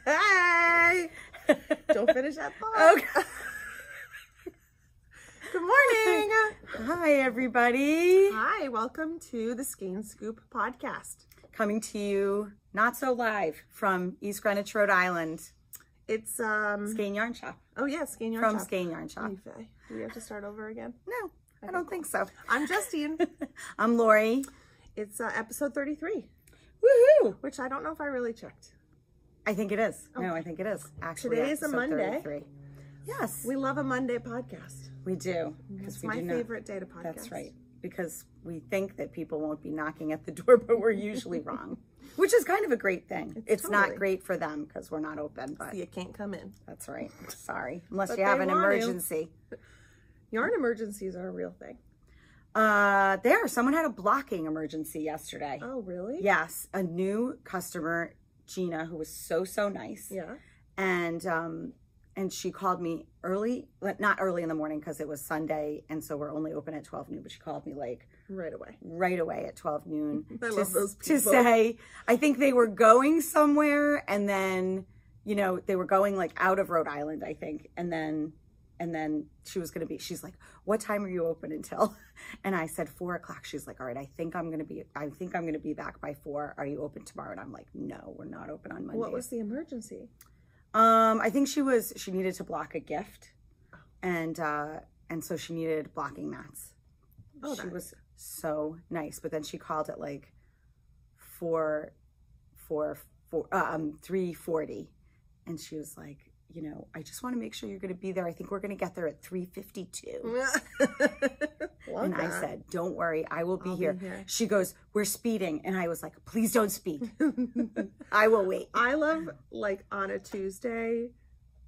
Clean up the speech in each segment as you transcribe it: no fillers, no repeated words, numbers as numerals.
Hey! Don't finish that thought. Okay. Good morning. Hi, everybody. Hi, welcome to the Skein Scoop Podcast. Coming to you not so live from East Greenwich, Rhode Island. It's Skeinyarnshop. Oh yeah, Skeinyarnshop. From Skeinyarnshop. Do we have to start over again? No, I don't think so. I'm Justine. I'm Lori. It's episode 33. Woohoo! Which I don't know if I really checked. I think it is. Okay. No, I think it is. Actually, today is a Monday. 33. Yes, We love a Monday podcast. we do. It's my favorite day to podcast. That's right. Because we think that people won't be knocking at the door, but we're usually wrong. Which is kind of a great thing. It's totally not great for them because we're not open, but So you can't come in. that's right. Sorry. Unless But you have they an want to. emergency. Yarn emergencies are a real thing. Someone had a blocking emergency yesterday. Oh, really? Yes. A new customer, Gina, who was so nice. Yeah. And she called me early, not early in the morning because it was Sunday. And so we're only open at 12 noon, but she called me like Right away. right away at 12 noon. I love those people. To say, I think they were going somewhere and then, you know, they were going like out of Rhode Island, I think. And then she was going to be, she's like, what time are you open until? And I said 4 o'clock. She's like, all right, I think I'm going to be back by 4. Are you open tomorrow? And I'm like, no, we're not open on Monday. What was the emergency? I think she needed to block a gift and so she needed blocking mats. Oh, she was so nice. But then she called at like 3:40 and she was like, you know, I just want to make sure you're going to be there. I think we're going to get there at 3:52. And I said, don't worry, I will be here. She goes, we're speeding. And I was like, please don't speed. I will wait. I love like on a Tuesday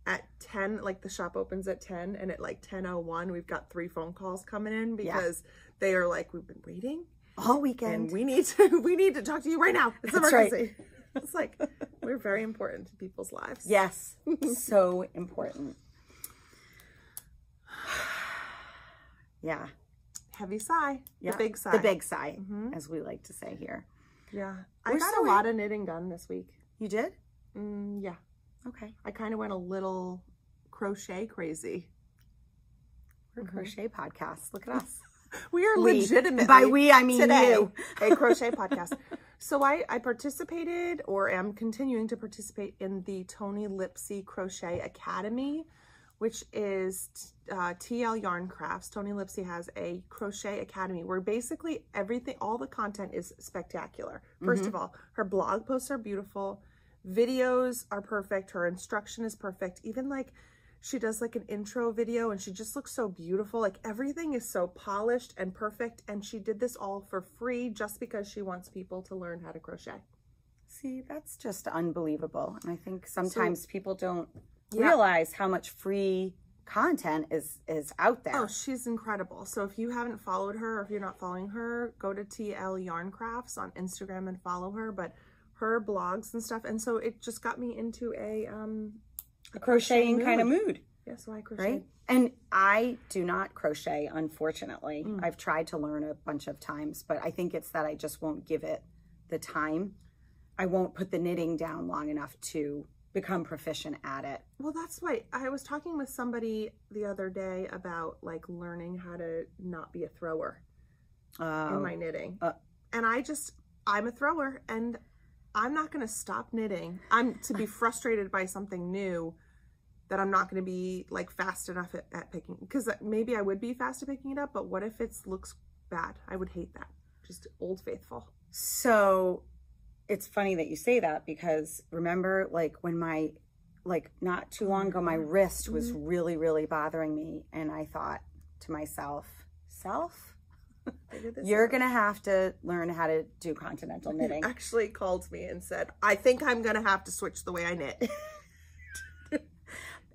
at 10, like the shop opens at 10 and at like 10:01, we've got 3 phone calls coming in because they are like, we've been waiting all weekend. And we need to talk to you right now. It's an emergency. Right. It's like, we're very important to people's lives. Yes. So important. Yeah. Heavy sigh. Yeah. The big sigh. The big sigh, as we like to say here. Yeah. I got a lot of knitting done this week. You did? Yeah. Okay. I kind of went a little crochet crazy. We're a crochet podcast. Look at us. We are legitimately. By we, I mean today, you. A crochet podcast. So I participated or am continuing to participate in the Tony Lipsy Crochet Academy, which is TL Yarn Crafts. Tony Lipsy has a crochet academy where basically everything, all the content is spectacular. First of all, her blog posts are beautiful. Videos are perfect. Her instruction is perfect. Even like she does like an intro video and she just looks so beautiful. Like everything is so polished and perfect. And she did this all for free just because she wants people to learn how to crochet. See, that's just unbelievable. And I think sometimes people don't realize how much free content is out there. Oh, she's incredible. So if you haven't followed her or if you're not following her, go to TL Yarn Crafts on Instagram and follow her. But her blogs and stuff. And so it just got me into a crocheting kind of mood. Yeah, so I crochet. Right? And I do not crochet, unfortunately. I've tried to learn a bunch of times, but I think it's that I just won't give it the time. I won't put the knitting down long enough to become proficient at it. Well, that's why I was talking with somebody the other day about like learning how to not be a thrower in my knitting. And I'm a thrower and I'm not going to stop knitting. I'm to be frustrated by something new that I'm not going to be like fast enough at picking, because maybe I would be fast at picking it up, but what if it looks bad? I would hate that. Just old faithful. So it's funny that you say that, because remember like when not too long ago, my wrist was really, really bothering me. And I thought to myself, you're going to have to learn how to do continental knitting. He actually called me and said, I think I'm going to have to switch the way I knit.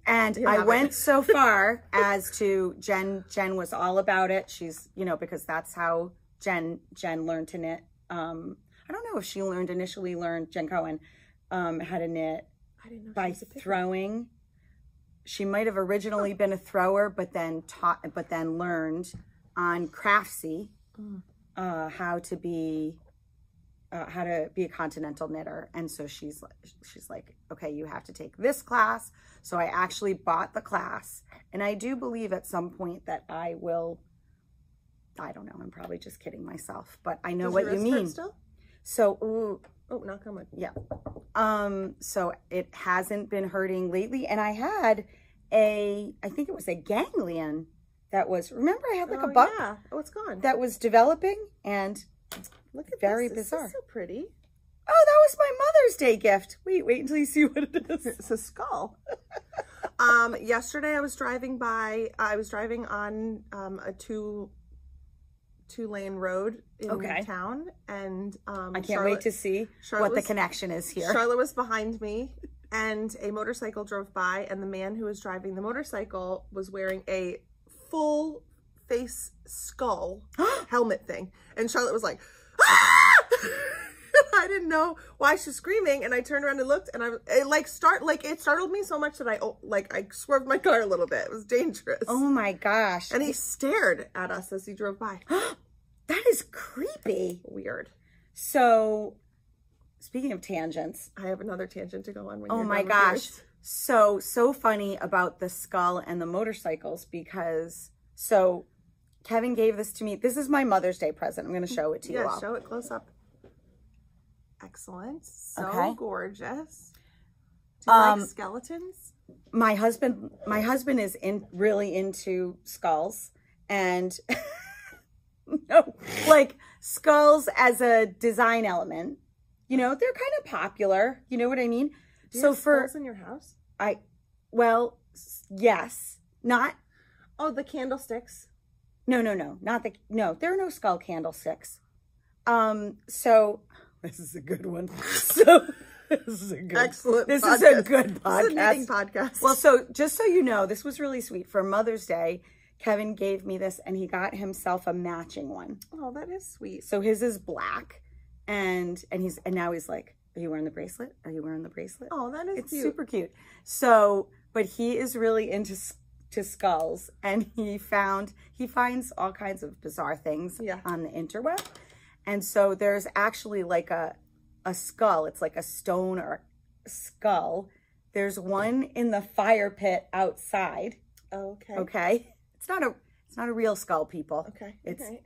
And I went so far as to Jen was all about it. She's, you know, because that's how Jen learned to knit. I don't know if she initially learned, Jen Cohen, how to knit by throwing. She might have originally been a thrower, but then learned on Tracie how to be how to be a continental knitter. And so she's like, okay, you have to take this class. So I actually bought the class, and I do believe at some point that I will, I don't know, I'm probably just kidding myself, but I know what you mean. Still? So, ooh, oh, knock on wood. Yeah. So it hasn't been hurting lately. And I had I think it was a ganglion that was, remember I had like a bump? Yeah. Oh, it's gone. That was developing, and look at very this. bizarre. This is so pretty. Oh, that was my Mother's Day gift. Wait until you see what it is. It's a skull. Yesterday I was driving on a two-lane road in town, and I can't wait to see what the connection is here. Charlotte was behind me, and a motorcycle drove by, and the man who was driving the motorcycle was wearing a full face skull helmet thing, and Charlotte was like, ah! I didn't know why she was screaming, and I turned around and looked, and it startled me so much that I swerved my car a little bit. It was dangerous. Oh my gosh. And he stared at us as he drove by. That is creepy. Weird. So, speaking of tangents, I have another tangent to go on. Oh my gosh. So funny about the skull and the motorcycles, because Kevin gave this to me. This is my Mother's Day present. I'm going to show it to you all. Yeah, show it close up. Excellent. So gorgeous. Do you like skeletons? My husband is really into skulls, and no, like skulls as a design element. You know, they're kind of popular. You know what I mean? Do you have skulls in your house? Yes, not. Oh, the candlesticks. No, there are no skull candlesticks. So this is a good one. So this is a good, excellent. This podcast. is a good podcast. This is a knitting podcast. Well, so just so you know, this was really sweet. For Mother's Day, Kevin gave me this, and he got himself a matching one. Oh, that is sweet. So his is black, and now he's like, "Are you wearing the bracelet? Are you wearing the bracelet?" Oh, that is cute. Super cute. So, but he is really into skulls, and he finds all kinds of bizarre things on the interweb. And so there's actually like a skull. It's like a stone or skull. There's one in the fire pit outside. Okay. Okay. It's not a real skull, people. Okay.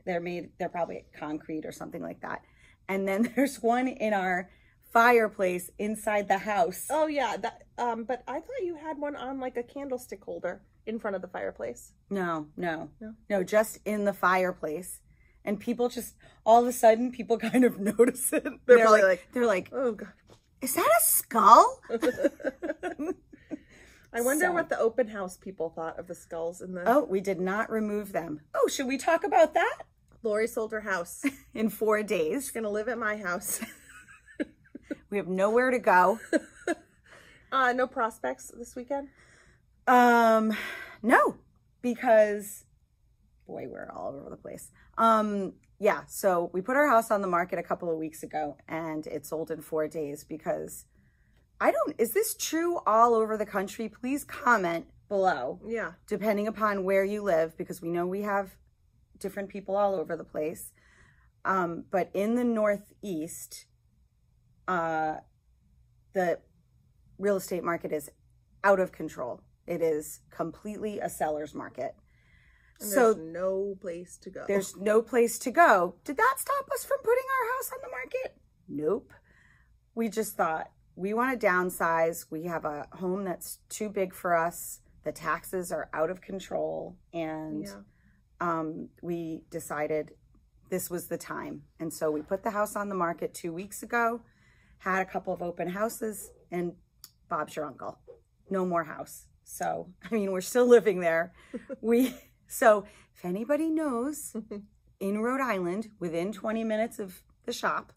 They're probably concrete or something like that. And then there's one in our fireplace inside the house. Oh yeah. But I thought you had one on like a candlestick holder in front of the fireplace. No, just in the fireplace. And people just, all of a sudden, people kind of notice it. They're probably like, oh God, is that a skull? I wonder what the open house people thought of the skulls in the... Oh, we did not remove them. Oh, should we talk about that? Lori sold her house. In 4 days. She's going to live at my house. We have nowhere to go. No prospects this weekend? No, because... boy, we're all over the place. Yeah, so we put our house on the market a couple of weeks ago, and it sold in 4 days because is this true all over the country? Please comment below. Yeah. Depending upon where you live, because we know we have different people all over the place. But in the Northeast, the real estate market is out of control. It is completely a seller's market. And there's no place to go. There's no place to go. Did that stop us from putting our house on the market? Nope. We just thought we want to downsize. We have a home that's too big for us. The taxes are out of control. And we decided this was the time. And so we put the house on the market 2 weeks ago, had a couple of open houses, and Bob's your uncle. No more house. So, I mean, we're still living there. So if anybody knows in Rhode Island, within 20 minutes of the shop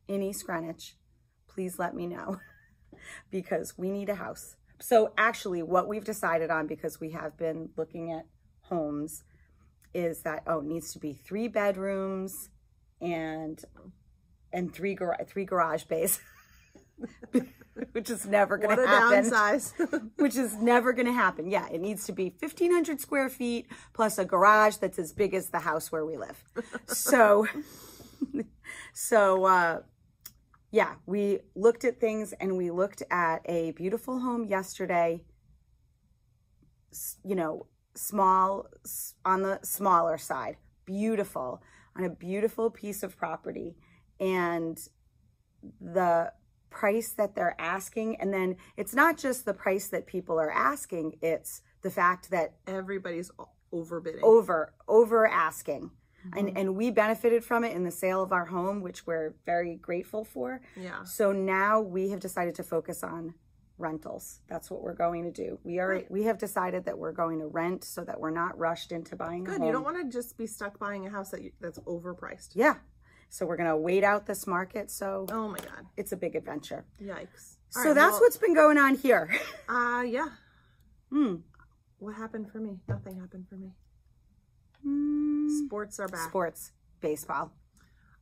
in East Greenwich, please let me know because we need a house. So actually what we've decided on, because we have been looking at homes, is that, it needs to be 3 bedrooms and 3 garage bays. Which is never going to happen. What a downsize. Which is never going to happen. Yeah, it needs to be 1,500 square feet plus a garage that's as big as the house where we live. So yeah, we looked at things, and we looked at a beautiful home yesterday, you know, small, on the smaller side, beautiful, on a beautiful piece of property. And the price that they're asking, and then it's not just the price that people are asking, it's the fact that everybody's overbidding. Over asking. And we benefited from it in the sale of our home, which we're very grateful for. Yeah. So now we have decided to focus on rentals. That's what we're going to do. We have decided that we're going to rent so that we're not rushed into buying a home. You don't want to just be stuck buying a house that's overpriced. Yeah. So we're going to wait out this market. So oh my God, it's a big adventure. Yikes. So that's what's been going on here. Yeah. What happened for me? Nothing happened for me. Sports are back. Sports, baseball.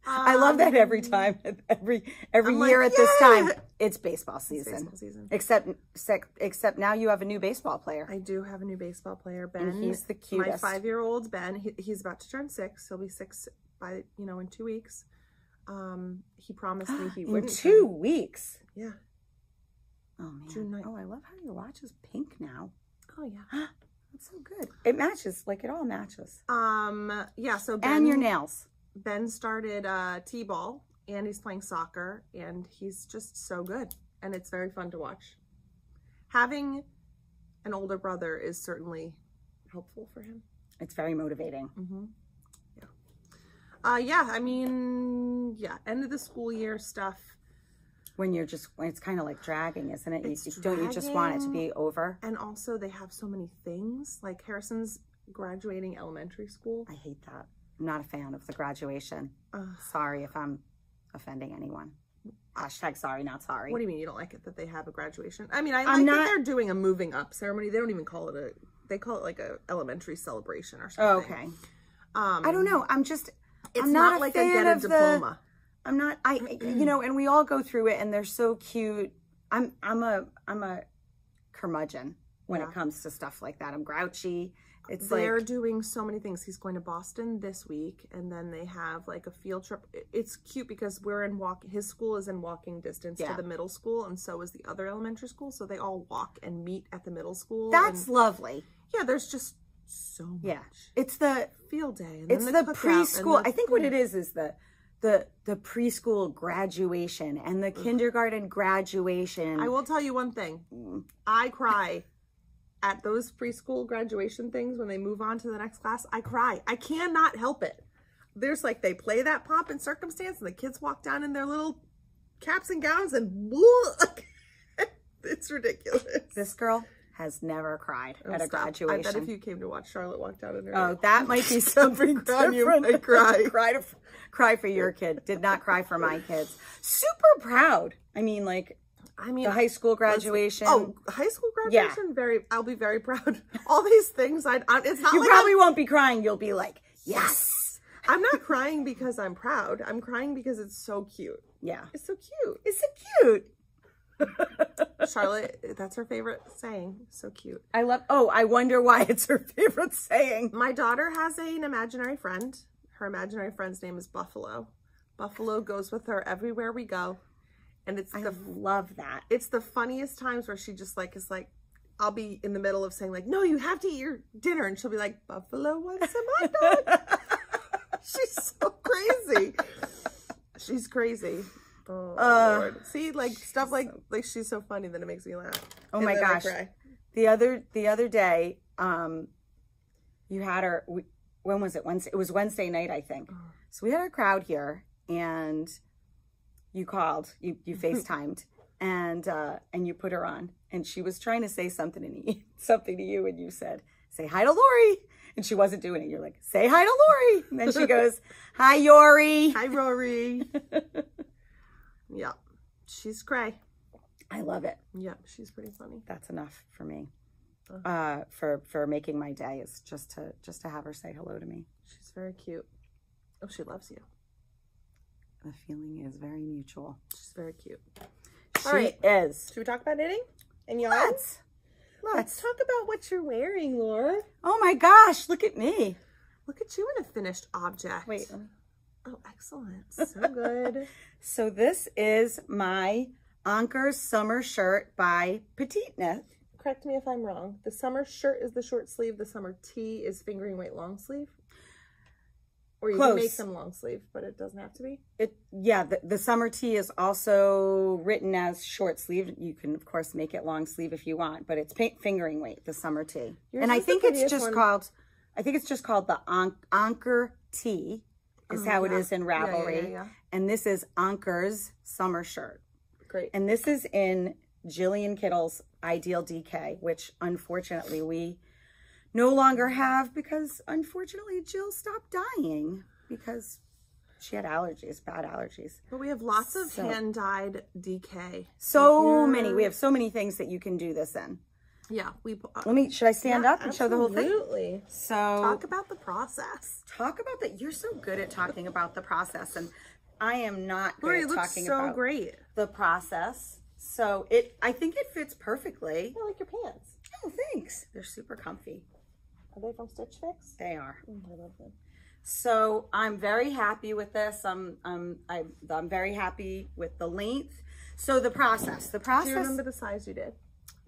I love that every time, every year at this time, it's baseball season. It's baseball season. Except now you have a new baseball player. I do have a new baseball player, Ben. And he's the cutest. My 5-year-old Ben. He's about to turn 6. He'll be 6 by in 2 weeks. He promised me he wouldn't. In 2 weeks. Yeah. Oh man. June 9th. Oh, I love how your watch is pink now. Oh yeah. That's so good. It matches, like it all matches. Yeah, so Ben, and your nails. Ben started T-ball, and he's playing soccer, and he's just so good, and it's very fun to watch. Having an older brother is certainly helpful for him. It's very motivating. Yeah. Yeah, I mean, yeah, end of the school year stuff. When it's kind of like dragging, isn't it? Don't you just want it to be over? And also they have so many things. Like Harrison's graduating elementary school. I hate that. I'm not a fan of the graduation. Sorry if I'm offending anyone. Hashtag sorry, not sorry. What do you mean you don't like it that they have a graduation? I mean, I like that they're doing a moving up ceremony. They don't even call it they call it like a elementary celebration or something. Okay. I don't know. I'm not like a get a diploma. I'm not, and we all go through it, and they're so cute. I'm a curmudgeon when it comes to stuff like that. I'm grouchy. They're doing so many things. He's going to Boston this week, and then they have like a field trip. It's cute because his school is in walking distance to the middle school, and so is the other elementary school. So they all walk and meet at the middle school. That's lovely. Yeah, there's just so much. Yeah, it's the field day. And it's the preschool. I think what it is the preschool graduation and the kindergarten graduation. I will tell you one thing. I cry at those preschool graduation things when they move on to the next class. I cry. I cannot help it. There's like, they play that pomp and circumstance, and the kids walk down in their little caps and gowns, and it's ridiculous. This girl has never cried at a graduation. I bet if you came to watch Charlotte walk down in her. Oh, that might be something different. I cry. Cry for your kid. Did not cry for my kids. Super proud. I mean, the high school graduation. High school graduation. Yeah. I'll be very proud. All these things. It's not. You like probably won't be crying. You'll be like, yes. I'm not crying because I'm proud. I'm crying because it's so cute. Yeah, it's so cute. It's so cute. Charlotte, that's her favorite saying. So cute. I wonder why it's her favorite saying. My daughter has an imaginary friend. Her imaginary friend's name is Buffalo. Buffalo goes with her everywhere we go. And I love that. It's the funniest times where she just is like, I'll be in the middle of saying like, no, you have to eat your dinner. And she'll be like, Buffalo wants some hot dog. She's so crazy. She's crazy. Oh, Lord. See, stuff like she's so funny that it makes me laugh. Oh my gosh. The other day, you had her, when was it? Wednesday? It was Wednesday night, I think. So we had a crowd here, and you called, you FaceTimed, and you put her on, and she was trying to say something to you, and you said, say hi to Lori. And she wasn't doing it. You're like, say hi to Lori. And then she goes, hi, Yori. Hi, Rory. Yeah, she's cray. I love it. Yeah, she's pretty funny. That's enough for me. For making my day is just to have her say hello to me. She's very cute. Oh, she loves you. The feeling is very mutual. She's very cute. She is. Should we talk about knitting and yarns? Let's talk about what you're wearing, Laura. Oh my gosh, look at me. Look at you in a finished object. Wait. Oh, excellent. So good. So this is my Anker's summer shirt by Petite Knit. Correct me if I'm wrong. The summer shirt is the short sleeve. The summer tee is fingering weight long sleeve. Or you can make them long sleeve, but it doesn't have to be. The summer tee is also written as short sleeve. You can of course make it long sleeve if you want, but it's fingering weight, the summer tee. And I think it's just called the Anker tee is how it is in Ravelry. Yeah. And this is Anker's summer shirt. Great. And this is in Jillian Kittle's Ideal DK, which unfortunately we no longer have because unfortunately Jill stopped dying because she had allergies, bad allergies. But we have lots of hand-dyed DK. So many. We have so many things that you can do this in. Yeah. Should I stand up and show the whole thing? Absolutely. So talk about the process. Talk about that. You're so good at talking about the process, and I am not good at talking about the process. So I think it fits perfectly. I like your pants. Oh, thanks. They're super comfy. Are they from Stitch Fix? They are. I love them. So I'm very happy with this. I'm very happy with the length. So the process. Do you remember the size you did?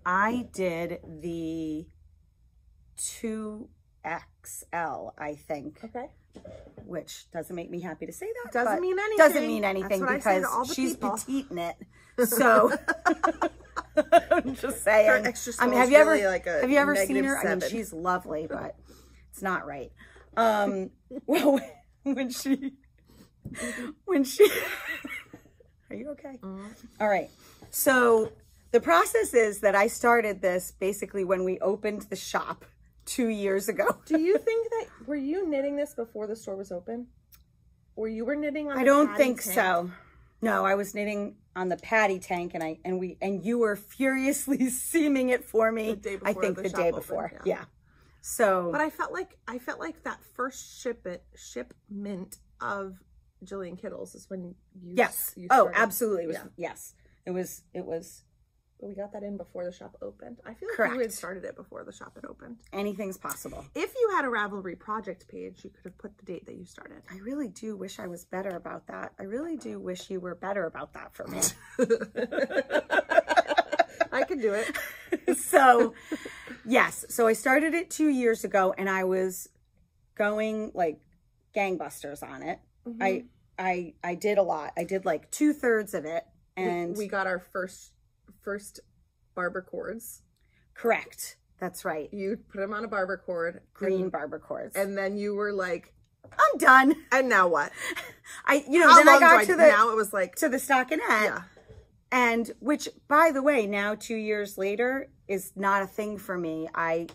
I did the 2XL, I think. Okay. Which doesn't make me happy to say that. Doesn't mean anything. Doesn't mean anything because she's petite knit. So I'm just saying. Her extra small have you ever seen her? 7. I mean, she's lovely, but it's not right. Well, when she are you okay? All right. So the process is that I started this basically when we opened the shop 2 years ago. Do you think that, were you knitting this before the store was open? Or you were knitting on the I don't patty think tank? so. No, I was knitting on the patty tank and you were furiously seaming it for me. The day before I think the day before. Yeah. So but I felt like that first shipment of Jillian Kittles is when you you started. Absolutely. It was, yes. It was But we got that in before the shop opened. I feel like correct. you had started it before the shop had opened. Anything's possible. If you had a Ravelry project page, you could have put the date that you started. I really do wish I was better about that. I really do wish you were better about that for me. I could do it. So, yes. So I started it 2 years ago and I was going like gangbusters on it. Mm-hmm. I did a lot. I did like 2/3 of it. And we got our first barber cords. Correct. That's right. You put them on a barber cord. Green barber cords. And then you were like, I'm done. And now what? Then I got to now it was like to the stockinette. Yeah. And which, by the way, now 2 years later is not a thing for me. I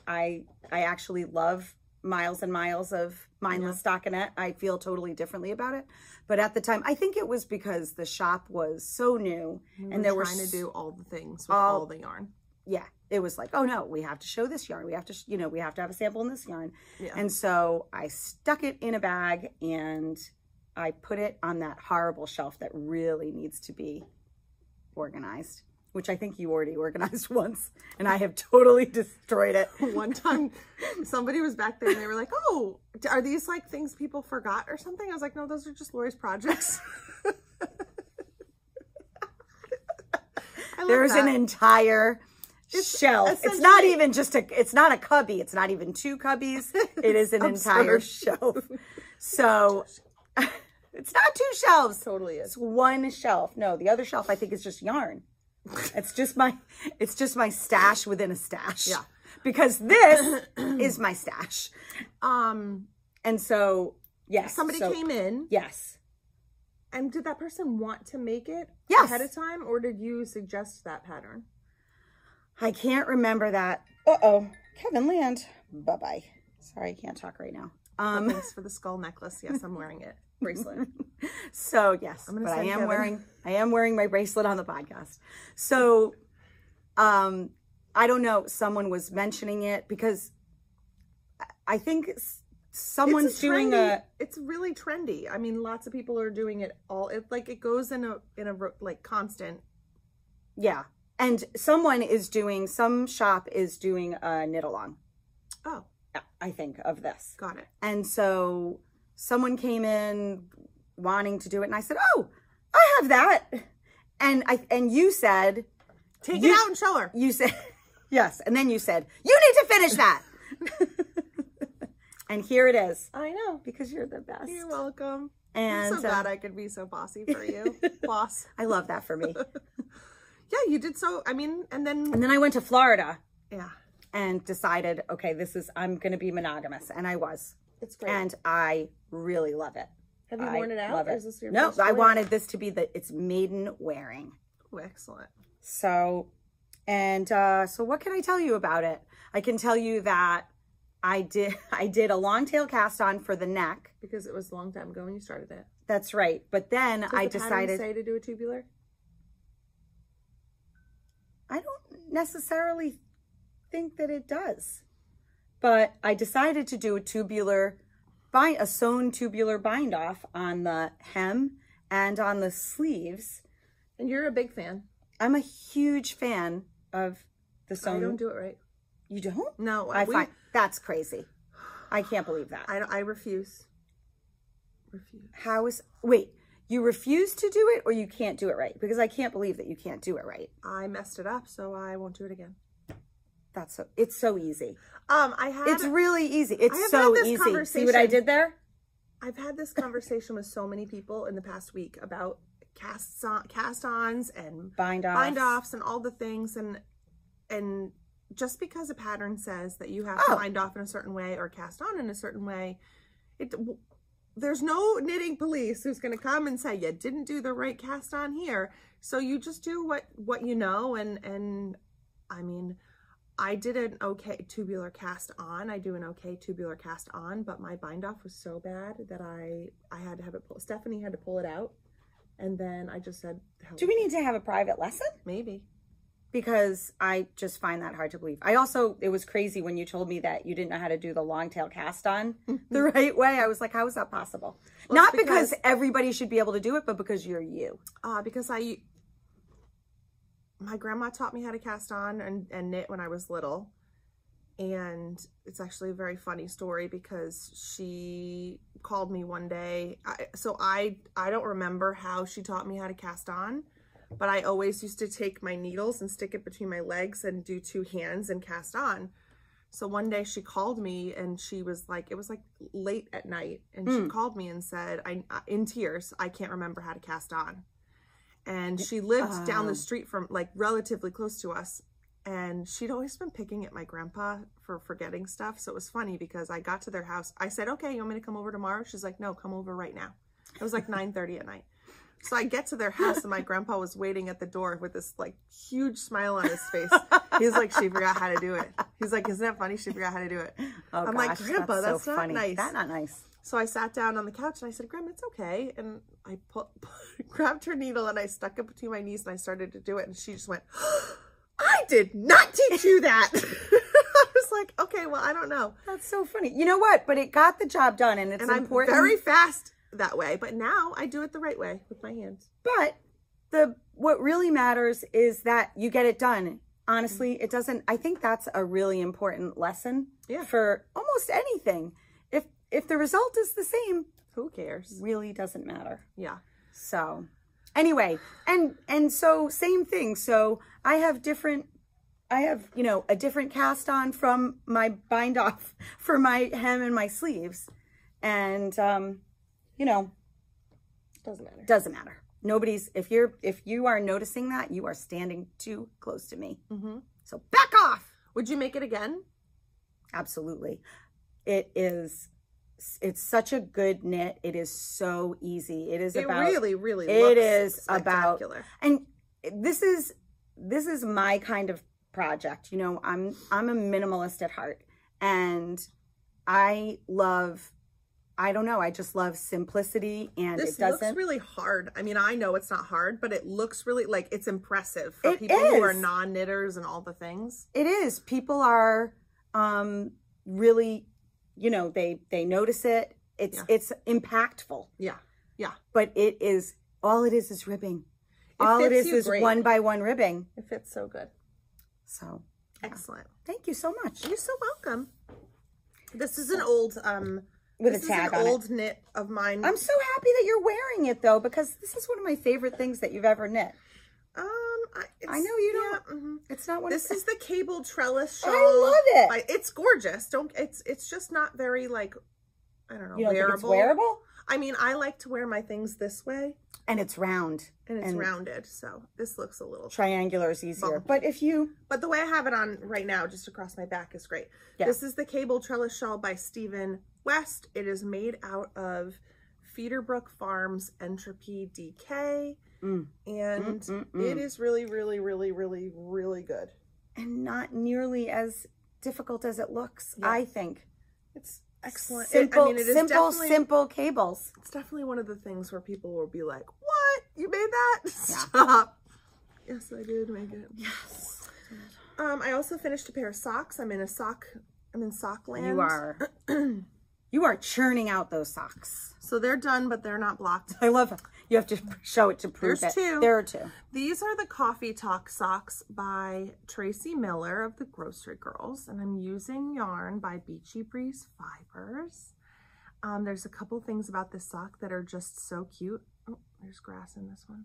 actually love miles and miles of mindless stockinette. I feel totally differently about it. But at the time, I think it was because the shop was so new and they were trying to do all the things with all the yarn. Yeah. It was like, oh no, we have to show this yarn. We have to, we have to have a sample in this yarn. Yeah. And so I stuck it in a bag and I put it on that horrible shelf that really needs to be organized, which I think you already organized once, and I have totally destroyed it. One time, somebody was back there, and they were like, oh, are these like things people forgot or something? I was like, no, those are just Lori's projects. There's an entire shelf. It's not even just it's not a cubby. It's not even 2 cubbies. It is an entire shelf. So it's not 2 shelves. Totally is. It's 1 shelf. No, the other shelf I think is just yarn. It's just my stash within a stash. Yeah. Because this is my stash. And so, yes. Somebody came in. Yes. And did that person want to make it ahead of time, or did you suggest that pattern? I can't remember that. Uh-oh. Kevin Land. Bye-bye. Sorry, I can't talk right now. Thanks for the skull necklace. Yes, I'm wearing it. Bracelet. So yes, but I am wearing my bracelet on the podcast. So I don't know, someone was mentioning it because I think someone's doing it's really trendy. I mean, lots of people are doing it all. It goes in a like constant. Yeah. And some shop is doing a knit along. Oh. I think of this. Got it. And so someone came in wanting to do it. And I said, oh, I have that. And you said, take it out and show her. You said, yes. And then you said, you need to finish that. And here it is. I know. Because you're the best. You're welcome. And I'm so glad I could be so bossy for you. Boss. I love that for me. Yeah, you did so. I mean, and then I went to Florida. Yeah. And decided, okay, I'm going to be monogamous. And I was. It's great. And I really love it. Have you worn it out? Love it. Or is this your no, first I wear? wanted this to be it's maiden wearing. Oh, excellent. So, so what can I tell you about it? I can tell you that I did a long tail cast on for the neck. Because it was a long time ago when you started it. That's right. But then I decided. Say to do a tubular? I don't necessarily think that it does. But I decided to do a sewn tubular bind off on the hem and on the sleeves. And you're a big fan. I'm a huge fan of the sewn. I don't do it right. You don't? No. I find that's crazy. I can't believe that. I refuse. Wait, you refuse to do it or you can't do it right? Because I can't believe that you can't do it right. I messed it up, so I won't do it again. It's so easy. It's really easy. It's so easy. See what I did there? I've had this conversation with so many people in the past week about cast-ons and bind-offs and all the things, and just because a pattern says that you have to bind off in a certain way or cast on in a certain way, there's no knitting police who's going to come and say you didn't do the right cast on here. So you just do what you know, and I mean, I did an okay tubular cast on. I do an okay tubular cast on, but my bind off was so bad that I had to have it pulled. Stephanie had to pull it out, and then I just said, do we need to have a private lesson? Maybe. Because I just find that hard to believe. It was crazy when you told me that you didn't know how to do the long tail cast on the right way. I was like, how is that possible? Well, not because everybody should be able to do it, but because you're you. Because my grandma taught me how to cast on and knit when I was little. And it's actually a very funny story because she called me one day. I don't remember how she taught me how to cast on. But I always used to take my needles and stick it between my legs and do two hands and cast on. So one day she called me and she was like, it was like late at night. And she called me and said, in tears, I can't remember how to cast on. And she lived down the street from like relatively close to us. And she'd always been picking at my grandpa for forgetting stuff. So it was funny because I got to their house. I said, okay, you want me to come over tomorrow? She's like, no, come over right now. It was like 9:30 at night. So I get to their house and my grandpa was waiting at the door with this like huge smile on his face. He's like, she forgot how to do it. He's like, isn't that funny? She forgot how to do it. Oh, I'm like, Grandpa, that's so not funny. nice. That's not nice. So I sat down on the couch and I said, Grandma, it's okay. And I grabbed her needle and I stuck it between my knees and I started to do it. And she just went, I did not teach you that. I was like, okay, well, I don't know. That's so funny. You know what? But it got the job done and it's important. I'm very fast that way, but now I do it the right way with my hands. But what really matters is that you get it done. Honestly, it doesn't. I think that's a really important lesson for almost anything. If the result is the same, who cares? Really doesn't matter. Yeah. So anyway, and so same thing. So I have a different cast on from my bind off for my hem and my sleeves, and doesn't matter. If you are noticing that, you are standing too close to me. So back off. Would you make it again? Absolutely. It's such a good knit. It is so easy. It really looks spectacular. And this is my kind of project. I'm a minimalist at heart, and I just love simplicity, and this looks really hard. I mean, I know it's not hard, but it looks really like it's impressive for people who are non-knitters and all the things. It is. People are really, they notice it. It's impactful. Yeah. Yeah. But all it is ribbing. All it is one by one ribbing. It fits so good. So excellent. Thank you so much. You're so welcome. This is an old with this a tag is on an it. old knit of mine. I'm so happy that you're wearing it though, because this is one of my favorite things that you've ever knit. I know you don't. Yeah, mm-hmm. It's not one. This is the cable trellis shawl. I love it. It's gorgeous. It's just not very like, I don't know, you don't wearable. think it's wearable? I mean, I like to wear my things this way. And it's round. And it's rounded, so this looks a little triangular is easier. Bumpy. But the way I have it on right now, just across my back, is great. Yeah. This is the cable trellis shawl by Stephen West. It is made out of Feederbrook Farms Entropy DK. And it is really, really, really, really, really good. And not nearly as difficult as it looks, I think. It's excellent. Simple, it is simple cables. It's definitely one of the things where people will be like, what? You made that? Yeah. Stop. Yes, I did make it. Yes. I also finished a pair of socks. I'm in sock land. You are. You are churning out those socks. So they're done, but they're not blocked. I love it. You have to show it to prove There's it. two. There are two. These are the Coffee Talk socks by Tracie Millar of the Grocery Girls. And I'm using yarn by Beachy Breeze Fibers. There's a couple things about this sock that are just so cute. Oh, there's grass in this one.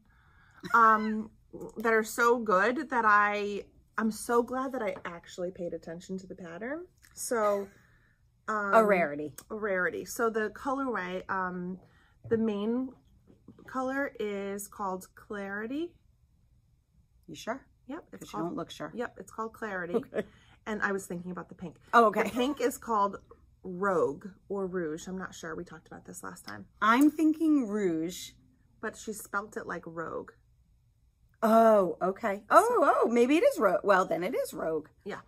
That are so good that I'm so glad that I actually paid attention to the pattern. So... a rarity. A rarity. So the colorway, the main color is called Clarity. You sure? Yep. It's called, you don't look sure. Yep. It's called Clarity. Okay. And I was thinking about the pink. Oh, okay. The pink is called Rogue or Rouge. I'm not sure. We talked about this last time. I'm thinking Rouge. But she spelt it like Rogue. Oh, okay. Oh, maybe it is Rogue. Well, then it is Rogue. Yeah.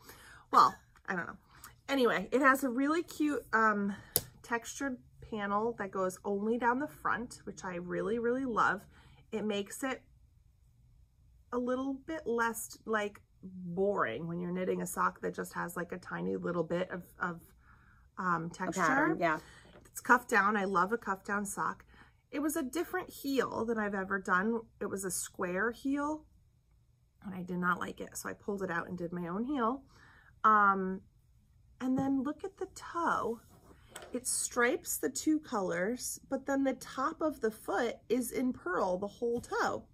Well, I don't know. Anyway, it has a really cute textured panel that goes only down the front, which I really, really love. It makes it a little bit less like boring when you're knitting a sock that just has like a tiny little bit of texture. Pattern, yeah. It's cuffed down. I love a cuffed down sock. It was a different heel than I've ever done. It was a square heel and I did not like it. So I pulled it out and did my own heel. And then look at the toe. It stripes the two colors, but then the top of the foot is in pearl, the whole toe.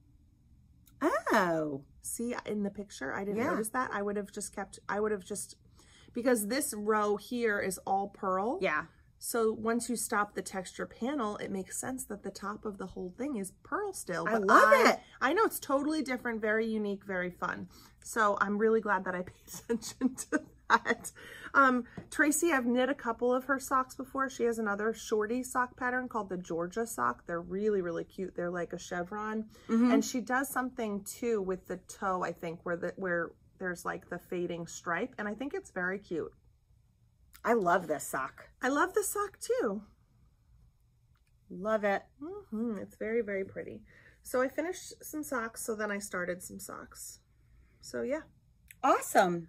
Oh. See, in the picture, I didn't notice that. I would have just because this row here is all pearl. Yeah. So once you stop the texture panel, it makes sense that the top of the whole thing is pearl still. But I love it. I know it's totally different, very unique, very fun. So I'm really glad that I paid attention to that. Tracie, I've knit a couple of her socks before. She has another shorty sock pattern called the Georgia sock. They're really, really cute. They're like a chevron. And she does something too with the toe, I think, where there's like the fading stripe. And I think it's very cute. I love this sock. I love the sock too. Love it. It's very, very pretty. So I finished some socks, so then I started some socks. So yeah. Awesome.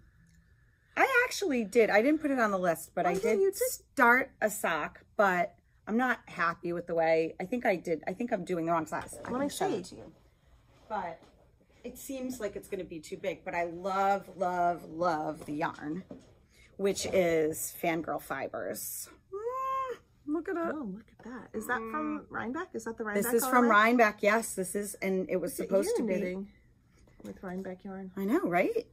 I actually did. I didn't put it on the list, but I did start a sock, but I'm not happy with the way. I think I'm doing the wrong size. Let me show it to you. But it seems like it's going to be too big, but I love, love, love the yarn, which is Fangirl Fibers. Look at it. Oh, look at that. Is that from Rhinebeck? Is that the Rhinebeck? This is from Rhinebeck. Yes, this is, and it was supposed to be knitting with Rhinebeck yarn. I know, right?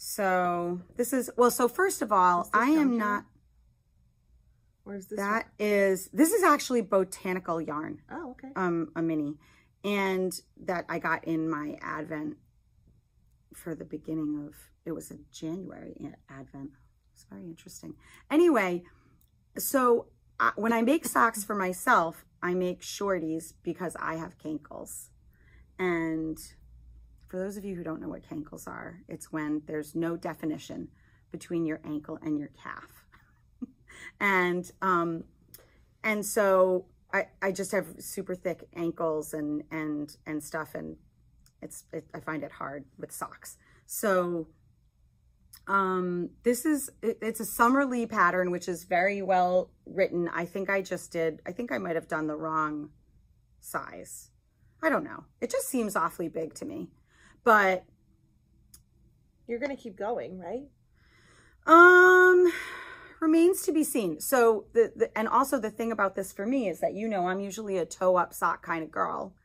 So this is, well, so first of all, I am not. Where's this? This is actually botanical yarn. Oh, okay. A mini, and that I got in my Advent for the beginning of, it was a January Advent. It's very interesting. Anyway, so when I make socks for myself, I make shorties because I have cankles. And for those of you who don't know what cankles are, it's when there's no definition between your ankle and your calf. and so I just have super thick ankles and stuff, and I find it hard with socks. So it's a Summerlee pattern, which is very well written. I think I might have done the wrong size. I don't know. It just seems awfully big to me, but you're going to keep going, right? Remains to be seen. So and also the thing about this for me is that, you know, I'm usually a toe up sock kind of girl,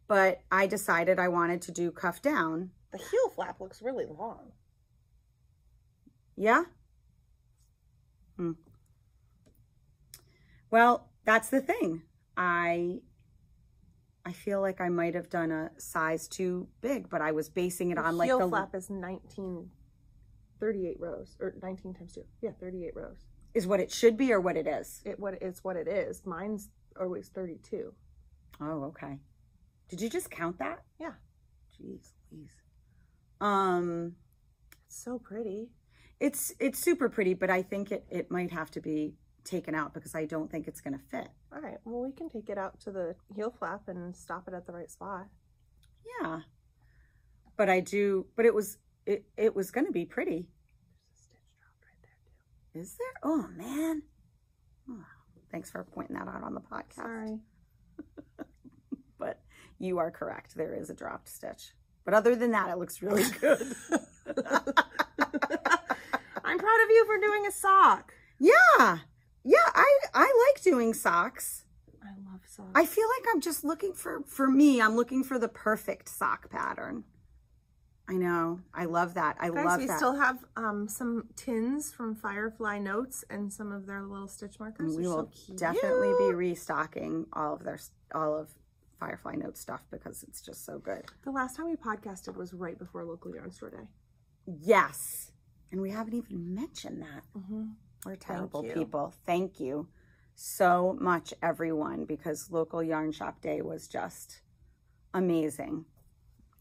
but I decided I wanted to do cuff down. The heel flap looks really long. Yeah. Well, that's the thing. I feel like I might have done a size too big, but I was basing it on like the heel flap is 38 rows, or 19 times 2. Yeah, 38 rows. Is what it should be or what it is? It's what it is. Mine's always 32. Oh, okay. Did you just count that? Yeah. Jeez, please. It's so pretty. It's super pretty, but I think it might have to be taken out because I don't think it's going to fit. All right. Well, we can take it out to the heel flap and stop it at the right spot. Yeah. But it was going to be pretty. There's a stitch dropped right there too. Is there? Oh, man. Oh, thanks for pointing that out on the podcast. Sorry. But you are correct. There is a dropped stitch. But other than that, it looks really good. I'm proud of you for doing a sock. Yeah. Yeah, I like doing socks. I love socks. I feel like I'm just looking for me, I'm looking for the perfect sock pattern. I know. I love that. I love that. We still have some tins from Firefly Notes and some of their little stitch markers. We will definitely be restocking all of Firefly Notes stuff because it's just so good. The last time we podcasted was right before Local Yarn Store Day. Yes. And we haven't even mentioned that. Mm-hmm. We're terrible people. Thank you so much, everyone, because Local Yarn Shop Day was just amazing.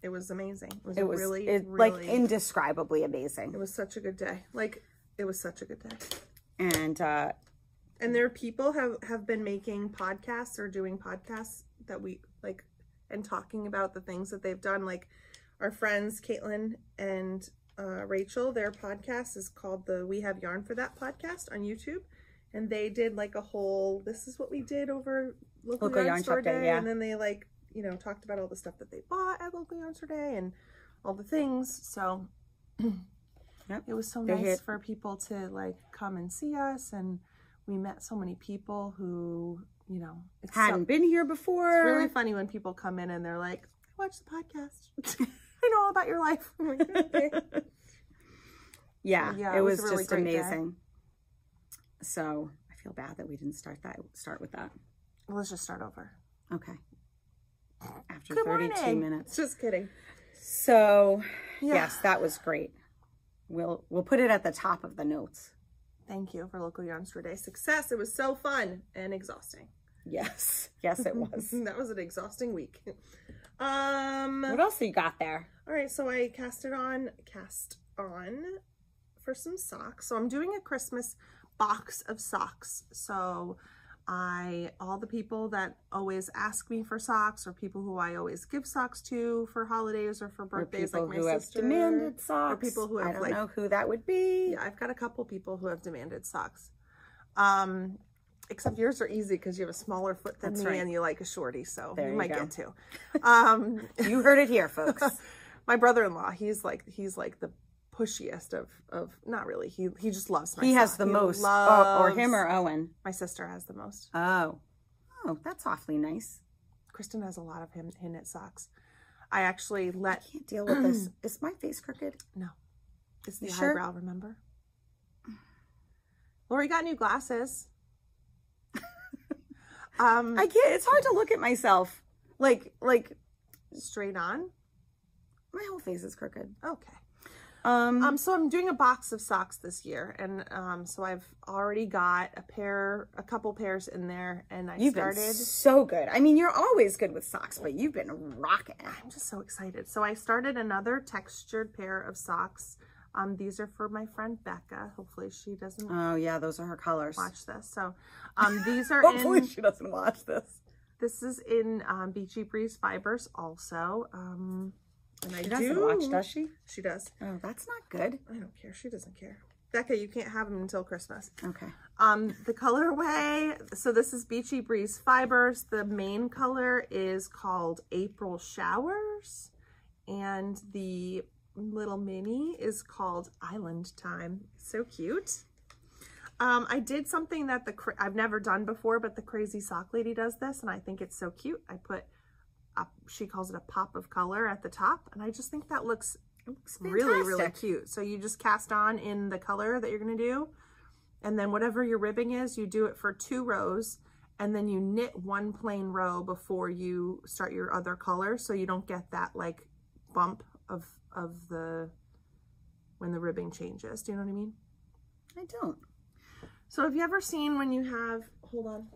It was amazing. It was really like indescribably amazing. It was such a good day. Like, it was such a good day. And there are people have been making podcasts or doing podcasts that we like and talking about the things that they've done. Like our friends Caitlin and Rachel, their podcast is called the We Have Yarn for That podcast on YouTube, and they did like a whole this is what we did over local yarn store day, yeah. And then they like, you know, talked about all the stuff that they bought at local yarn store day and all the things. So yep. It was so nice for people to like come and see us, and we met so many people who, you know, hadn't been here before. It's really funny when people come in and they're like, I watched the podcast. I know all about your life. I'm like, okay. Yeah, it was really just amazing. Day. So I feel bad that we didn't start with that. Well, let's just start over. Okay. After 32 minutes. Just kidding. So yes, that was great. We'll put it at the top of the notes. Thank you for Local Yarn Store Day success. It was so fun and exhausting. Yes. Yes, it was. That was an exhausting week. What else you got there? All right, so I cast on for some socks. So I'm doing a Christmas box of socks. So all the people that always ask me for socks, or people who I always give socks to for holidays or for birthdays, like my sister, have demanded socks, or people who have, I don't know who that would be. Yeah, I've got a couple people who have demanded socks. Except yours are easy because you have a smaller foot than me, and you like a shorty, so you might get two. You heard it here, folks. My brother-in-law, he's like the pushiest of not really. He just loves my. He has the most, or him or Owen. My sister has the most. Oh, that's awfully nice. Kristen has a lot of hand knit socks. I actually I can't deal with this. Is my face crooked? No, it's the eyebrow. Remember, Lori got new glasses. I can't. It's hard to look at myself like straight on. My whole face is crooked. Okay. So I'm doing a box of socks this year, and so I've already got a couple pairs in there, and You've been so good. I mean, you're always good with socks, but you've been rocking. I'm just so excited. So I started another textured pair of socks. These are for my friend Becca. Hopefully she doesn't. Oh yeah, those are her colors. Watch this. So, these are hopefully she doesn't watch this. This is in Beachy Breeze fibers also. And she doesn't watch, does she? She does. Oh, that's not good. I don't care. She doesn't care. Becca, you can't have them until Christmas. Okay. The colorway. So this is Beachy Breeze fibers. The main color is called April Showers, and the little mini is called Island Time. So cute. I did something that I've never done before, but the Crazy Sock Lady does this, and I think it's so cute. I put, she calls it a pop of color at the top, and I just think that looks really, really cute. So you just cast on in the color that you're going to do, and then whatever your ribbing is, you do it for 2 rows, and then you knit 1 plain row before you start your other color, so you don't get that like bump of the, when the ribbing changes. Do you know what I mean? I don't. So have you ever seen when you have, hold on,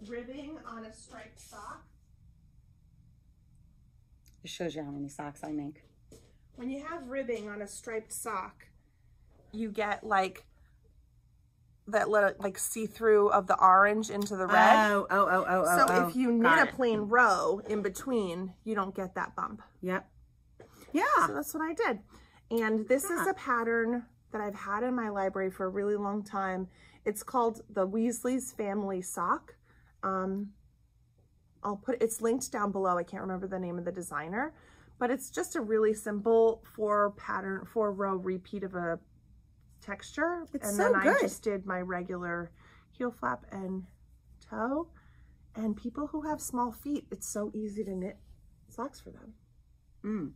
ribbing on a striped sock? It shows you how many socks I make. When you have ribbing on a striped sock, you get like that little like see-through of the orange into the red. So if you knit a plain row in between, you don't get that bump. Yep. Yeah. So that's what I did. And this is a pattern that I've had in my library for a really long time. It's called the Weasley's Family Sock. I'll put, it's linked down below. I can't remember the name of the designer, but it's just a really simple 4-row repeat of a texture. It's so good. I just did my regular heel flap and toe. And people who have small feet, it's so easy to knit socks for them.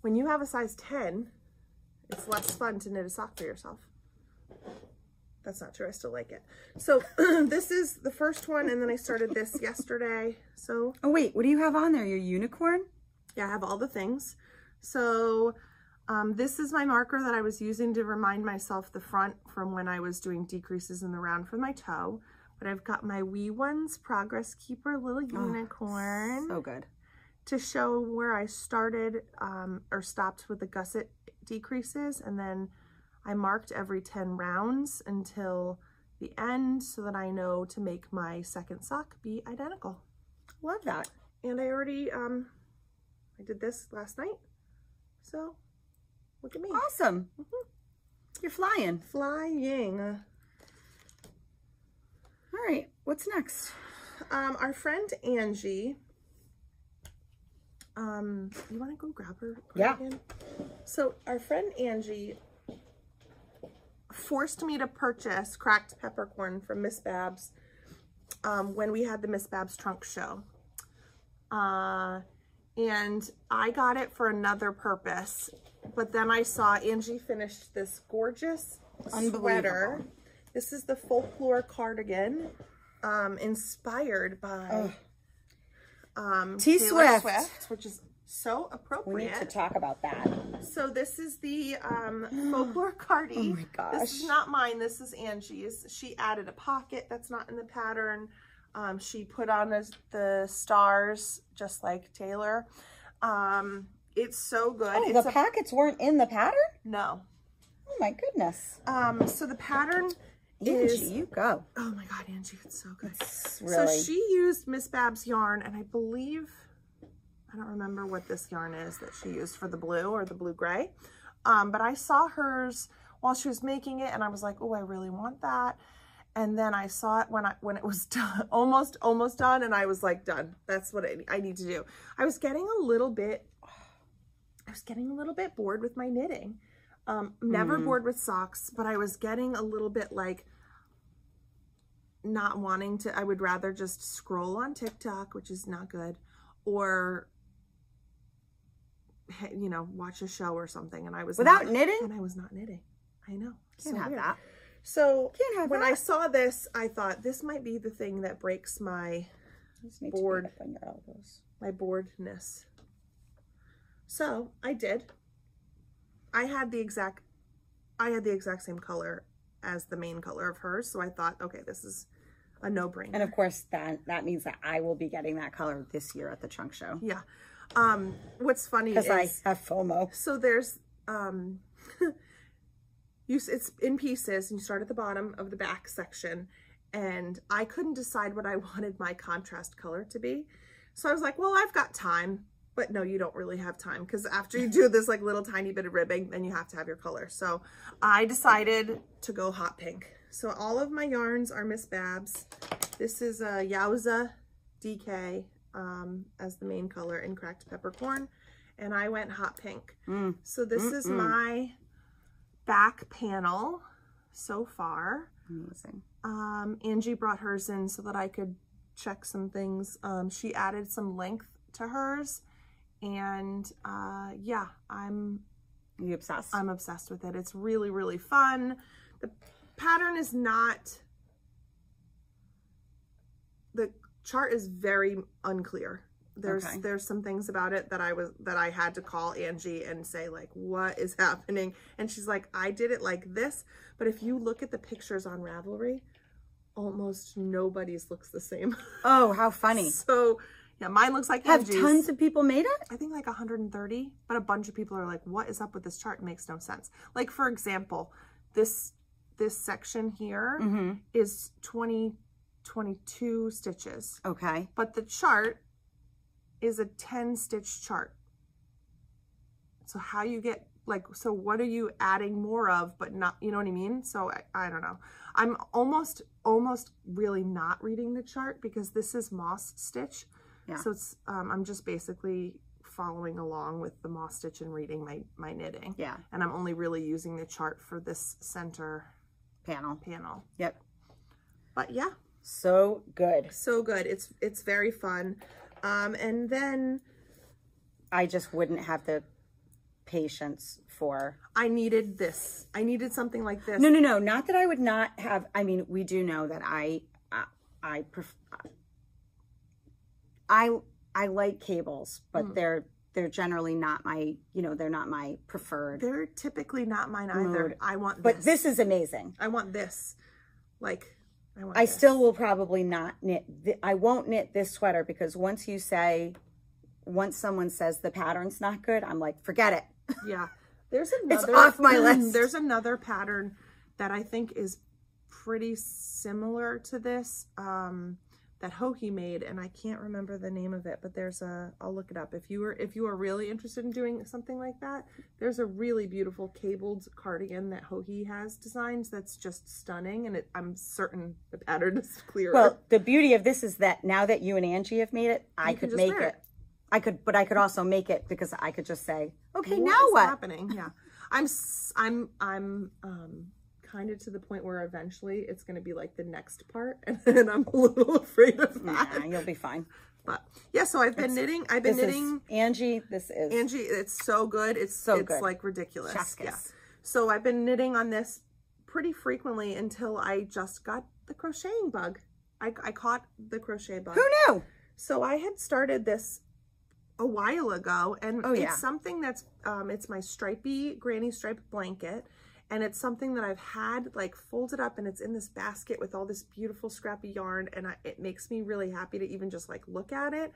When you have a size 10, it's less fun to knit a sock for yourself. That's not true. I still like it. So this is the first one, and then I started this yesterday. So oh wait, what do you have on there? Your unicorn? Yeah, I have all the things. So this is my marker that I was using to remind myself the front from when I was doing decreases in the round for my toe. But I've got my Wee Ones Progress Keeper little unicorn. So good. To show where I started or stopped with the gusset decreases, and then I marked every 10 rounds until the end so that I know to make my second sock be identical. Love that. And I already, I did this last night. So look at me. Awesome. You're flying. Flying. All right, what's next? Our friend Angie, you want to go grab her? Yeah. Again? So our friend Angie forced me to purchase cracked peppercorn from Miss Babs when we had the Miss Babs trunk show. And I got it for another purpose, but then I saw Angie finished this gorgeous sweater. This is the folklore cardigan, inspired by Taylor Swift, which is so appropriate. We need to talk about that. So this is the folklore cardi. Oh my gosh. This is not mine. This is Angie's. She added a pocket that's not in the pattern. She put on the stars just like Taylor. It's so good. Oh, the pockets weren't in the pattern? No. Oh my goodness. So the pattern Angie, you go. Oh my God, Angie, it's so good. Really... So she used Miss Babs yarn, and I believe, I don't remember what this yarn is that she used for the blue or the blue gray. But I saw hers while she was making it, and I was like, oh, I really want that. And then I saw it when it was done, almost done, and I was like, done. That's what I need to do. I was getting a little bit bored with my knitting. Never bored with socks, but I was getting a little bit like not wanting to. I would rather just scroll on TikTok, which is not good, or watch a show or something. And I was without knitting, and I was not knitting. I know. Can't have that. So when I saw this, I thought this might be the thing that breaks my boredness. So I did. I had the exact same color as the main color of hers. So I thought, okay, this is a no-brainer. And of course that means that I will be getting that color this year at the trunk show. Yeah. What's funny is I have FOMO. So there's, it's in pieces, and you start at the bottom of the back section, and I couldn't decide what I wanted my contrast color to be. So I was like, well, I've got time. But no, you don't really have time, because after you do this like little tiny bit of ribbing, then you have to have your color. So I decided to go hot pink. So all of my yarns are Miss Babs. This is a Yowza DK as the main color in cracked peppercorn, and I went hot pink. So this is my back panel. so far. Amazing. Angie brought hers in so that I could check some things. She added some length to hers, and yeah, You obsessed? I'm obsessed with it. It's really, really fun. The pattern is not, the chart is very unclear. There's some things about it that I had to call Angie and say, like, what is happening? And she's like, I did it like this, but if you look at the pictures on Ravelry, almost nobody's looks the same. Oh, how funny. So yeah, mine looks like Have Angie's. Tons of people made it? I think like 130, but a bunch of people are like, what is up with this chart? It makes no sense. Like, for example, this section here is 22 stitches. Okay. But the chart is a 10 stitch chart. So how you get, like, so what are you adding more of, but not, you know what I mean? So I don't know. I'm almost really not reading the chart because this is moss stitch. Yeah. So it's, I'm just basically following along with the moss stitch and reading my knitting. Yeah. And I'm only really using the chart for this center panel. Yep. But yeah. So good. So good. It's very fun. And then I just wouldn't have the patience for. I needed this. I needed something like this. No. Not that I would not have. I mean, we do know that I like cables, but they're generally not my, they're not my preferred. They're typically not mine either. Mood. I want this. But this is amazing. I want this. Like, I still will probably not knit. I won't knit this sweater because once someone says the pattern's not good, I'm like, forget it. Yeah. There's another. It's off my list. There's another pattern that I think is pretty similar to this, that Hohi made, and I can't remember the name of it, but I'll look it up. If you are really interested in doing something like that, there's a really beautiful cabled cardigan that Hohi has designed that's just stunning, and I'm certain the pattern is clearer. Well, the beauty of this is that now that you and Angie have made it, I could make it. But I could also make it because I could just say, okay, now what? Happening? Yeah. I'm kind of to the point where eventually it's going to be like the next part, and I'm a little afraid of that. Nah, you'll be fine. But yeah, so I've been knitting. Angie. It's so good. It's like ridiculous. Chef's Yeah. So I've been knitting on this pretty frequently until I just got the crocheting bug. I caught the crochet bug. Who knew? So I had started this a while ago, and it's something that's it's my stripy granny stripe blanket, and it's something that I've had like folded up, and it's in this basket with all this beautiful scrappy yarn, and it makes me really happy to even just like look at it.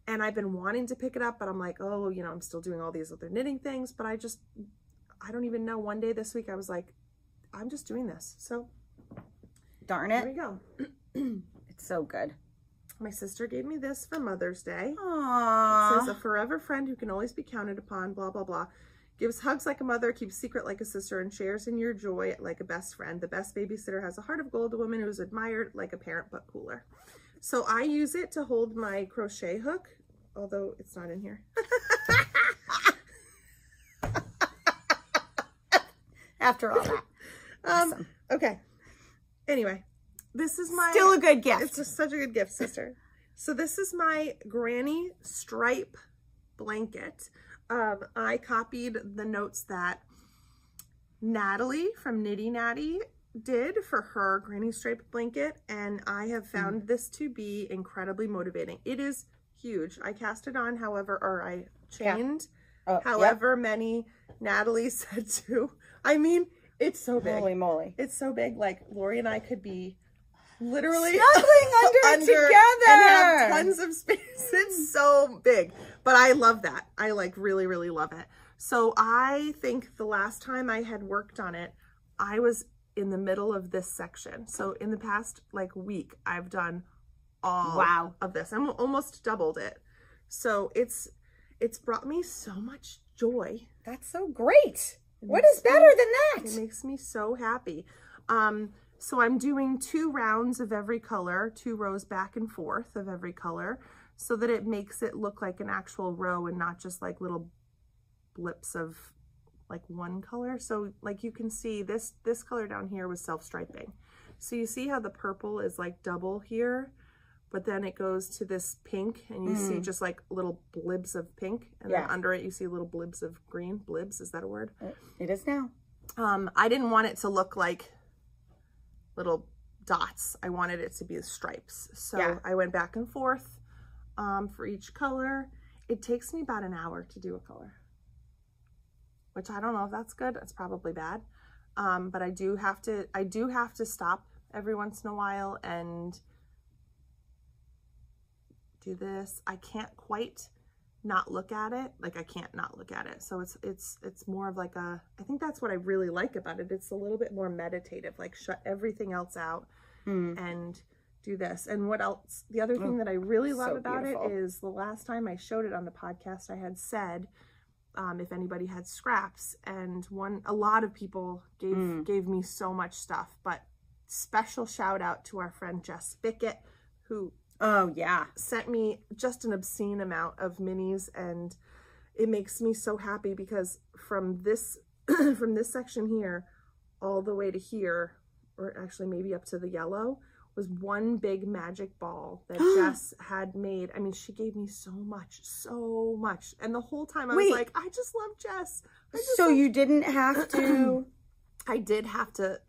And I've been wanting to pick it up, but I'm like, oh, I'm still doing all these other knitting things, but I don't even know. One day this week I was like, I'm just doing this. So darn it. There we go. It's so good. My sister gave me this for Mother's Day. Aww. It says, a forever friend who can always be counted upon, blah, blah, blah. Gives hugs like a mother, keeps secret like a sister, and shares in your joy like a best friend. The best babysitter has a heart of gold, a woman who is admired like a parent, but cooler. So I use it to hold my crochet hook, although it's not in here. After all that. Awesome. Okay. Anyway. This is still a good gift. It's just such a good gift, sister. So this is my granny stripe blanket. I copied the notes that Natalie from Nitty Natty did for her granny stripe blanket, and I have found this to be incredibly motivating. It is huge. I cast it on I chained however many Natalie said to. I mean, it's so big. Holy moly. It's so big. Like, Lori and I could be literally snuggling under together and have tons of space. It's so big, but I love that. I like really, really love it. So I think the last time I had worked on it, I was in the middle of this section. So in the past like week, I've done all of this. I'm almost doubled it. So it's brought me so much joy. That's so great. What is better than that? It makes me so happy. So I'm doing 2 rounds of every color, 2 rows back and forth of every color, so that it makes it look like an actual row and not just like little blips of like one color. So like you can see this color down here was self-striping. So you see how the purple is like double here, but then it goes to this pink and you see just like little blibs of pink, and then under it you see little blibs of green. Blibs, is that a word? It is now. I didn't want it to look like little dots. I wanted it to be the stripes. So I went back and forth for each color. It takes me about an hour to do a color, which I don't know if that's good. It's probably bad. But I do have to stop every once in a while and do this. I can't quite not look at it. Like I can't not look at it. So it's more of like a, I think that's what I really like about it. It's a little bit more meditative, like shut everything else out and do this. And what else? The other thing that I really love about it is the last time I showed it on the podcast, I had said, if anybody had scraps, and a lot of people gave me so much stuff, but special shout out to our friend Jess Bickett, who sent me just an obscene amount of minis, and it makes me so happy because from this from this section here all the way to here, or actually maybe up to the yellow, was one big magic ball that Jess had made. I mean, she gave me so much. And the whole time I was like, I just love Jess. So you didn't have to... I did have to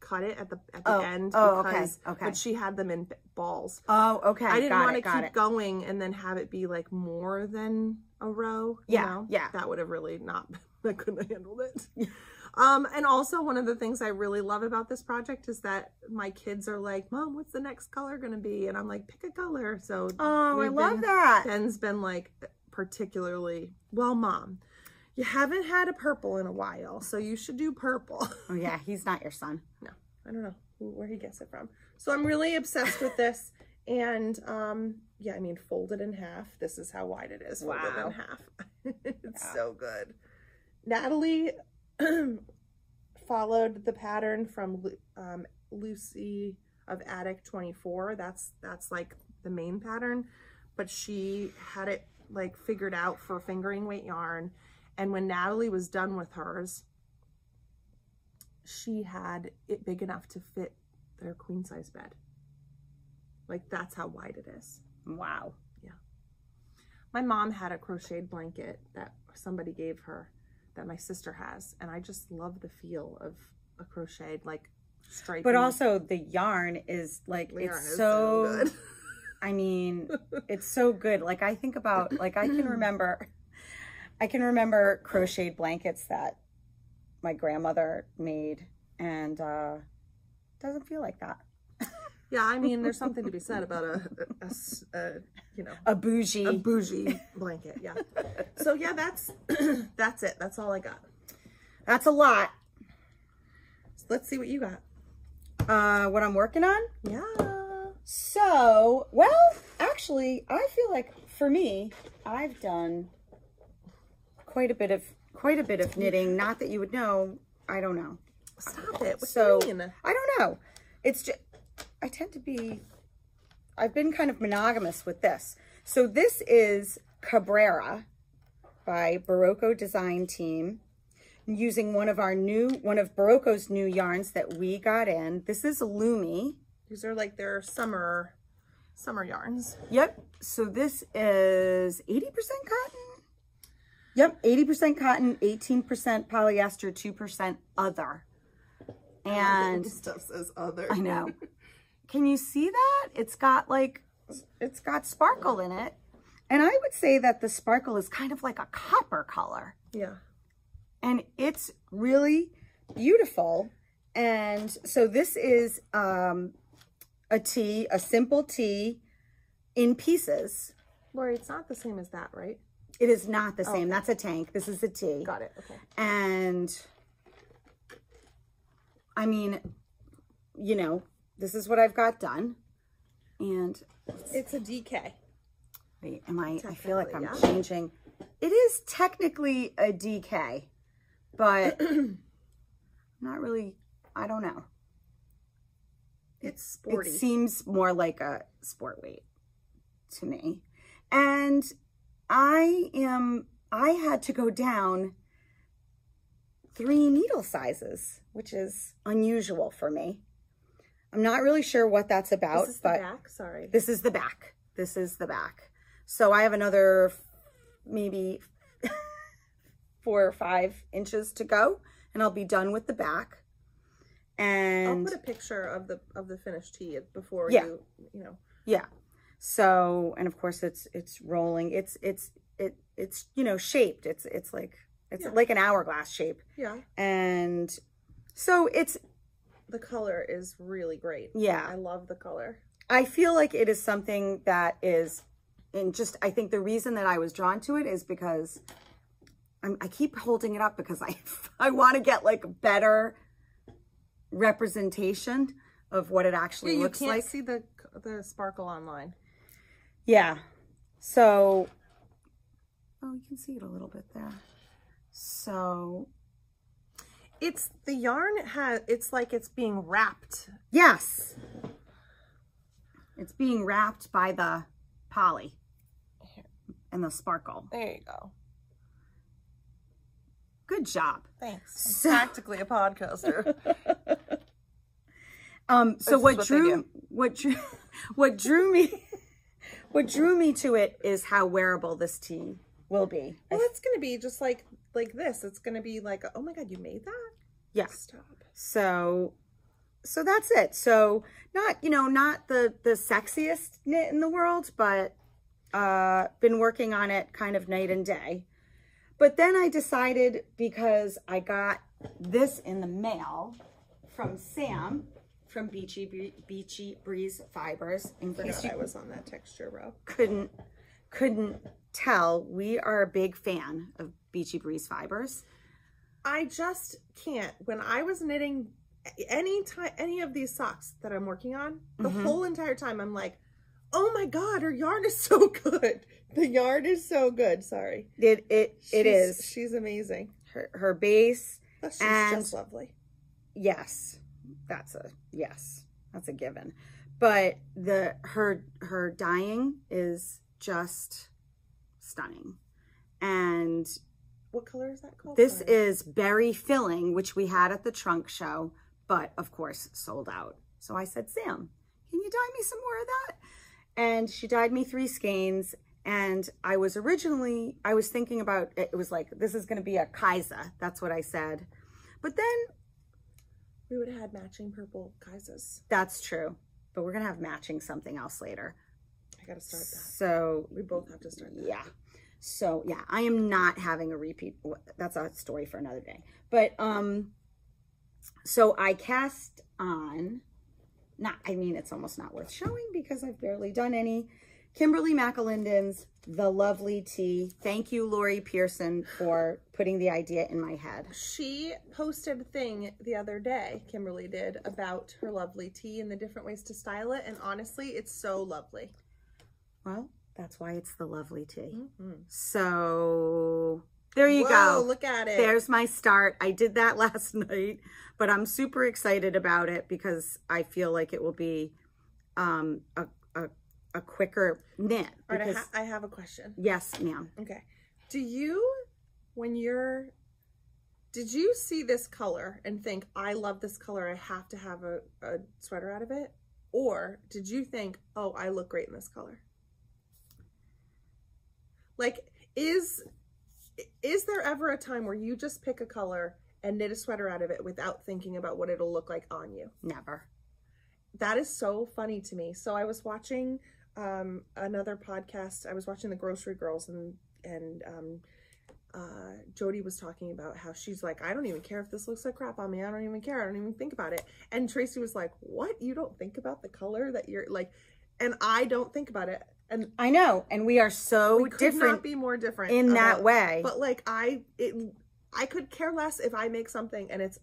cut it at the end because, but she had them in balls. Oh, okay. I didn't want to keep going and then have it be like more than a row. You know? That would have really not, I couldn't have handled it. And also one of the things I really love about this project is that my kids are like, Mom, what's the next color going to be? And I'm like, pick a color. So I love that. Ben's been like particularly, well, Mom, you haven't had a purple in a while, so you should do purple. Oh yeah, he's not your son. No, I don't know where he gets it from. So I'm really obsessed with this. And yeah, I mean, folded in half. This is how wide it is. Folded in half. It's so good. Natalie followed the pattern from Lucy of Attic 24. That's like the main pattern, but she had it like figured out for fingering weight yarn. And when Natalie was done with hers, she had it big enough to fit their queen size bed. Like that's how wide it is. Wow. Yeah. My mom had a crocheted blanket that somebody gave her that my sister has, and I just love the feel of a crocheted like striped. But also the yarn is like, it's so good. I mean, it's so good. Like I think about, like I can remember crocheted blankets that my grandmother made, and doesn't feel like that. Yeah, I mean, there's something to be said about a bougie blanket. Yeah. So yeah, that's it. That's all I got. That's a lot. So let's see what you got. What I'm working on? Yeah. So, well, actually, I feel like for me, I've done quite a bit of knitting. Not that you would know. I don't know. Stop it. What do you mean? I don't know. It's just, I've been kind of monogamous with this. So this is Cabrera by Berroco Design Team. I'm using one of Berroco's new yarns that we got in. This is Lumi. These are like their summer yarns. Yep. So this is 80% cotton. Yep, 80% cotton, 18% polyester, 2% other. And stuff says other. I know. Can you see that? It's got sparkle in it. And I would say that the sparkle is kind of like a copper color. Yeah. And it's really beautiful. And so this is a simple tee in pieces. Lori, it's not the same as that, right? It is not the same. Okay. That's a tank. This is a tee. Got it. Okay. And I mean, you know, this is what I've got done. And it's a DK. Wait, I feel like I'm changing. It is technically a DK, but not really, I don't know. It's sporty. It seems more like a sport weight to me. And I had to go down 3 needle sizes, which is unusual for me. I'm not really sure what that's about. This is the back? Sorry. This is the back. This is the back. So I have another maybe 4 or 5 inches to go, and I'll be done with the back. And I'll put a picture of the finished tee before yeah. you know. Yeah. So, and of course it's rolling. It's you know, shaped. It's like an hourglass shape. Yeah. And so the color is really great. Yeah. I love the color. I feel like it is something that is I think the reason that I was drawn to it is because I keep holding it up because I want to get like better representation of what it actually looks like. You can't see the sparkle online. Yeah. So, oh, you can see it a little bit there. So, the yarn it's like it's being wrapped. Yes. It's being wrapped by the poly and the sparkle. There you go. Good job. Thanks. I'm practically a podcaster. So what drew me to it is how wearable this tee will be. Well, it's going to be just like this. It's going to be like, oh my God, you made that? Yeah. Stop. So that's it. So not the sexiest knit in the world, but been working on it kind of night and day. But then I decided, because I got this in the mail from Sam from Beachy Breeze Fibers. In case I was on that texture row. Couldn't tell, we are a big fan of Beachy Breeze Fibers. I just can't. When I was knitting any of these socks that I'm working on, the whole entire time I'm like, oh my God, her yarn is so good. The yarn is so good. Sorry. It is. She's amazing. Her base. That's just lovely. Yes. That's a given. But her dyeing is just stunning. And what color is that called? This is Berry Filling, which we had at the trunk show, but of course sold out. So I said, Sam, can you dye me some more of that? And she dyed me 3 skeins. And I was thinking about, it was like, this is going to be a Kaisa. That's what I said. But then we would have had matching purple Kaisas. That's true. But we're going to have matching something else later. I got to start that. So we both have to start that. Yeah. So yeah, I am not having a repeat. That's a story for another day. But, so I cast on, it's almost not worth showing because I've barely done any. Kimberly McAlinden's The Lovely Tea. Thank you, Lori Pearson, for putting the idea in my head. She posted a thing the other day, Kimberly did, about her lovely tea and the different ways to style it. And honestly, it's so lovely. Well, that's why it's the lovely tea. So there you go. Look at it. There's my start. I did that last night, but I'm super excited about it because I feel like it will be a quicker knit. All right, I have a question. Yes, ma'am. Okay. Did you see this color and think, I love this color, I have to have a sweater out of it? Or did you think, oh, I look great in this color? Like, is there ever a time where you just pick a color and knit a sweater out of it without thinking about what it'll look like on you? Never. That is so funny to me. So I was watching another podcast. I was watching the Grocery Girls, and Jody was talking about how she's like, I don't even care if this looks like crap on me. I don't even care. I don't even think about it. And Tracie was like, what? You don't think about the color that you're like, and I don't think about it. And I know, and we are so different. Could not be more different in that way. But like I could care less if I make something and it's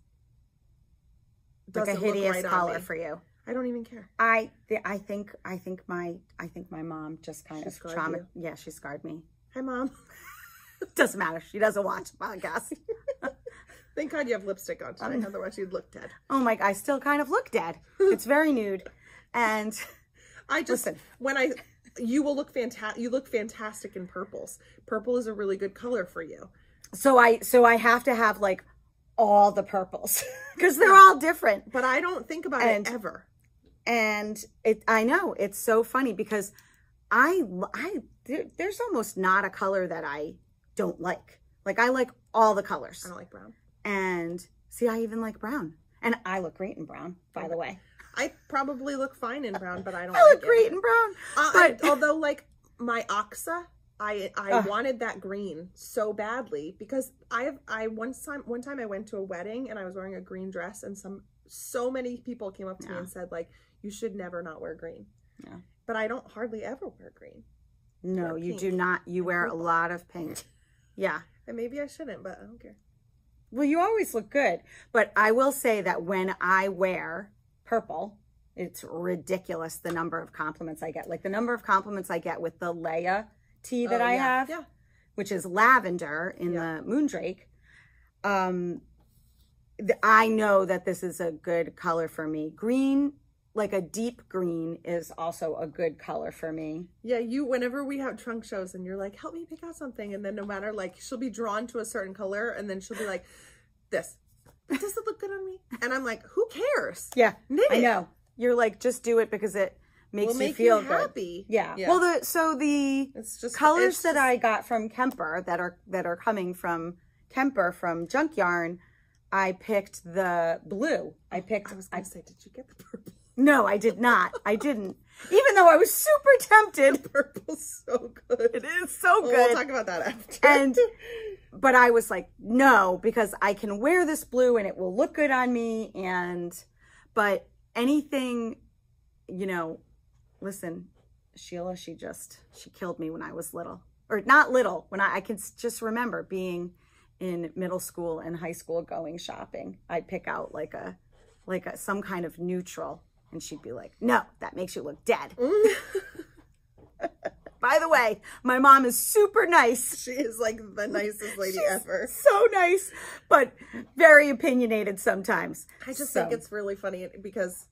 like a hideous color for you. I don't even care. I think my mom just kind of trauma. Yeah, she scarred me. Hi, Mom. Doesn't matter. She doesn't watch the podcast. Thank God you have lipstick on tonight. Otherwise, you'd look dead. Oh my! I still kind of look dead. It's very nude, and I just listen. You will look fantastic. You look fantastic in purples. Purple is a really good color for you. So I have to have like all the purples because they're all different. But I don't think about it ever. And I know it's so funny because there's almost not a color that I don't like. Like I like all the colors. I don't like brown. And see, I even like brown. And I look great in brown, by the way. I probably look fine in brown, but I don't look great in brown. But although like my Oxa, I wanted that green so badly because one time I went to a wedding and I was wearing a green dress and so many people came up to me and said like, you should never not wear green. Yeah. But I don't hardly ever wear green. No, you do not. You wear a lot of pink. Yeah. And maybe I shouldn't, but I don't care. Well, you always look good. But I will say that when I wear purple, it's ridiculous the number of compliments I get. Like the number of compliments I get with the Leia tee that I have, which is lavender in the Moondrake. I know that this is a good color for me. Green, like a deep green, is also a good color for me. Yeah, whenever we have trunk shows and you're like, help me pick out something. And then no matter, like, she'll be drawn to a certain color and then she'll be like, does it look good on me? And I'm like, who cares? Yeah, I know. You're like, just do it because it makes you feel happy. Good. Yeah. Well, the colors that I got from Kemper that are coming from Kemper from Junkyarn, I picked the blue. I was going to say, did you get the purple? No, I did not. I didn't. Even though I was super tempted. The purple's so good. It is so good. We'll talk about that after. But I was like, no, because I can wear this blue and it will look good on me. But anything, listen, Sheila, she killed me when I was little. Or not little, when I can just remember being in middle school and high school going shopping. I'd pick out like some kind of neutral. And she'd be like, no, that makes you look dead. By the way, my mom is super nice. She is like the nicest lady ever. So nice, but very opinionated sometimes. I just think it's really funny because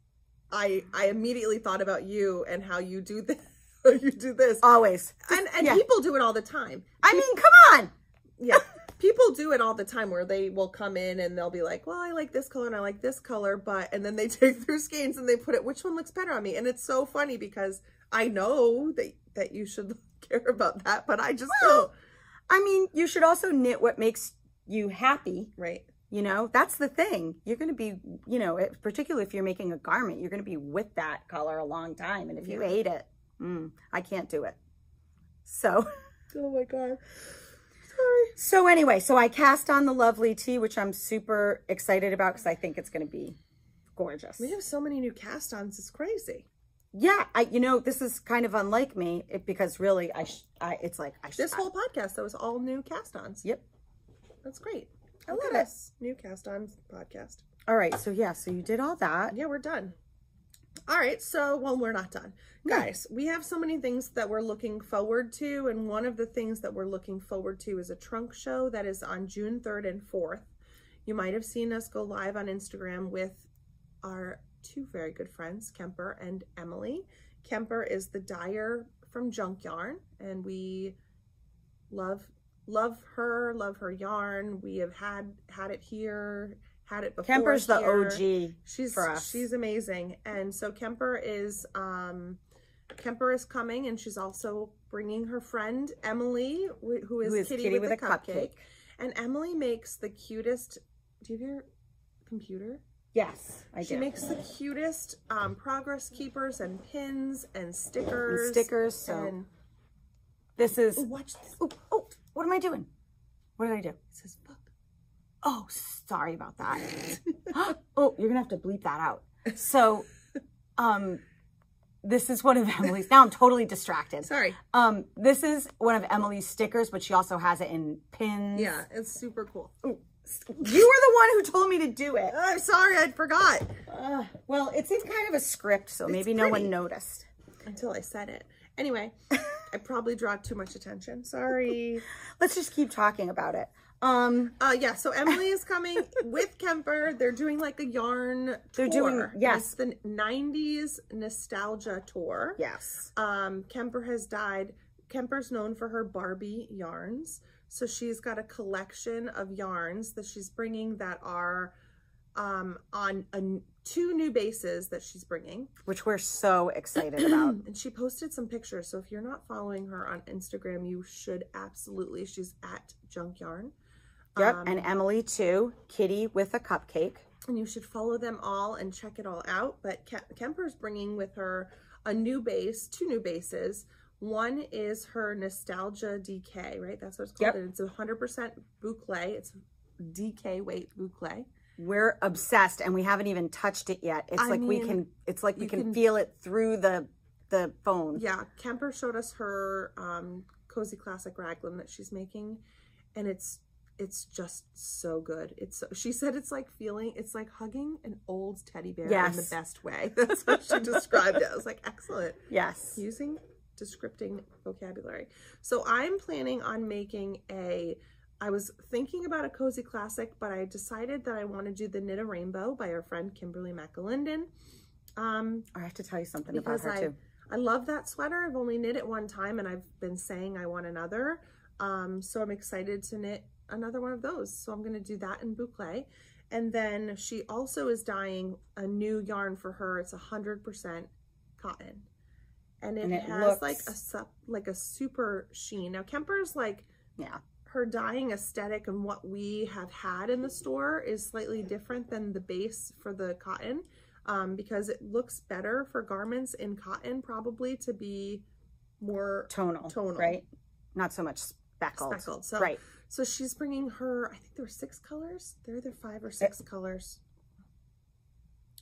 I immediately thought about you and how you do this. You do this. Always. And people do it all the time. I mean, come on. Yeah. People do it all the time where they will come in and they'll be like, well, I like this color and I like this color, and then they take their skeins and they put it, which one looks better on me? And it's so funny because I know that you should care about that, but I just don't. I mean, you should also knit what makes you happy. Right. That's the thing. You're going to be, particularly if you're making a garment, you're going to be with that color a long time. And if you hate it, I can't do it. So. Oh my God. So anyway, I cast on the lovely tee, which I'm super excited about because I think it's going to be gorgeous. We have so many new cast-ons. It's crazy. Yeah, this is kind of unlike me because really, this whole podcast that was all new cast-ons. Yep, that's great. I love it. New cast-ons podcast. All right, so you did all that. Yeah, we're done. All right, we're not done. Guys, we have so many things that we're looking forward to, and one of the things that we're looking forward to is a trunk show that is on June 3rd and 4th. You might have seen us go live on Instagram with our two very good friends, Kemper and Emily. Kemper is the dyer from Junkyarn, and we love her yarn. We have had it here, had it before. Kemper's the OG for us. She's amazing. And so Kemper is coming, and she's also bringing her friend Emily, who is Kitty with a Cupcake. And Emily makes the cutest. Do you have your computer? Yes, I do. She makes the cutest progress keepers and pins and stickers. This is. Watch this. Oh, what am I doing? What did I do? It says book. Oh, sorry about that. Oh, you're gonna have to bleep that out. So, this is one of Emily's. Now I'm totally distracted. Sorry. This is one of Emily's stickers, but she also has it in pins. Yeah, it's super cool. Ooh. You were the one who told me to do it. I'm sorry, I forgot. Well, it's in kind of a script, so maybe no one noticed. Until I said it. Anyway, I probably draw too much attention. Sorry. Let's just keep talking about it. Yeah, so Emily is coming with Kemper. They're doing like a yarn tour. They're doing, yes. It's the 90s nostalgia tour. Yes. Kemper's known for her Barbie yarns. So she's got a collection of yarns that she's bringing that are on 2 new bases that she's bringing. Which we're so excited about. And she posted some pictures. So if you're not following her on Instagram, you should absolutely. She's at Junkyarn. Yep, and Emily too, Kitty with a cupcake. And you should follow them all and check it all out. But Kemper's bringing with her a new base, 2 new bases. One is her Nostalgia DK, right? That's what it's called. Yep. And it's 100% boucle. It's DK weight boucle. We're obsessed, and we haven't even touched it yet. It's like we can. It's like we can feel it through the phone. Yeah, Kemper showed us her cozy classic raglan that she's making, and it's just so good. She said it's like hugging an old teddy bear in the best way. That's how she described it. I was like, excellent. Yes. Using descripting vocabulary. So I'm planning on making I was thinking about a cozy classic, but I decided that I want to do the Knit a Rainbow by our friend Kimberly McAlinden. I have to tell you something about her too. I love that sweater. I've only knit it one time, and I've been saying I want another. So I'm excited to knit another one of those. So I'm going to do that in boucle. And then she also is dyeing a new yarn for her. It's 100% cotton. And it has like a super sheen. Now Kemper's her dyeing aesthetic and what we have had in the store is slightly different than the base for the cotton, because it looks better for garments in cotton probably to be more tonal, right? Not so much speckled. So, right. So she's bringing her, I think there were 6 colors. There are either 5 or 6 colors.